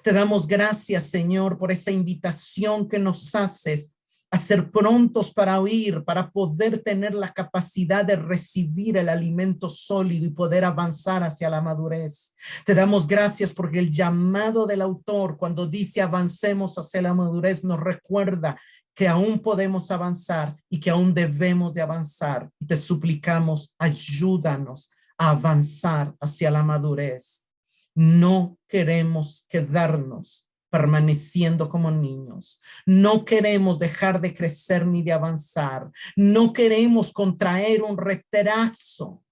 Te damos gracias, Señor, por esa invitación que nos haces a ser prontos para oír, para poder tener la capacidad de recibir el alimento sólido y poder avanzar hacia la madurez. Te damos gracias porque el llamado del autor, cuando dice avancemos hacia la madurez, nos recuerda que aún podemos avanzar y que aún debemos de avanzar. Y te suplicamos, ayúdanos a avanzar hacia la madurez. No queremos quedarnos permaneciendo como niños. No queremos dejar de crecer ni de avanzar. No queremos contraer un retraso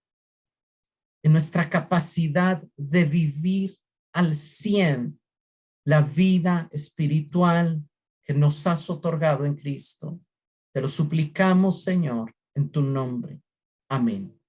en nuestra capacidad de vivir al 100 la vida espiritual que nos has otorgado en Cristo. Te lo suplicamos, Señor, en tu nombre. Amén.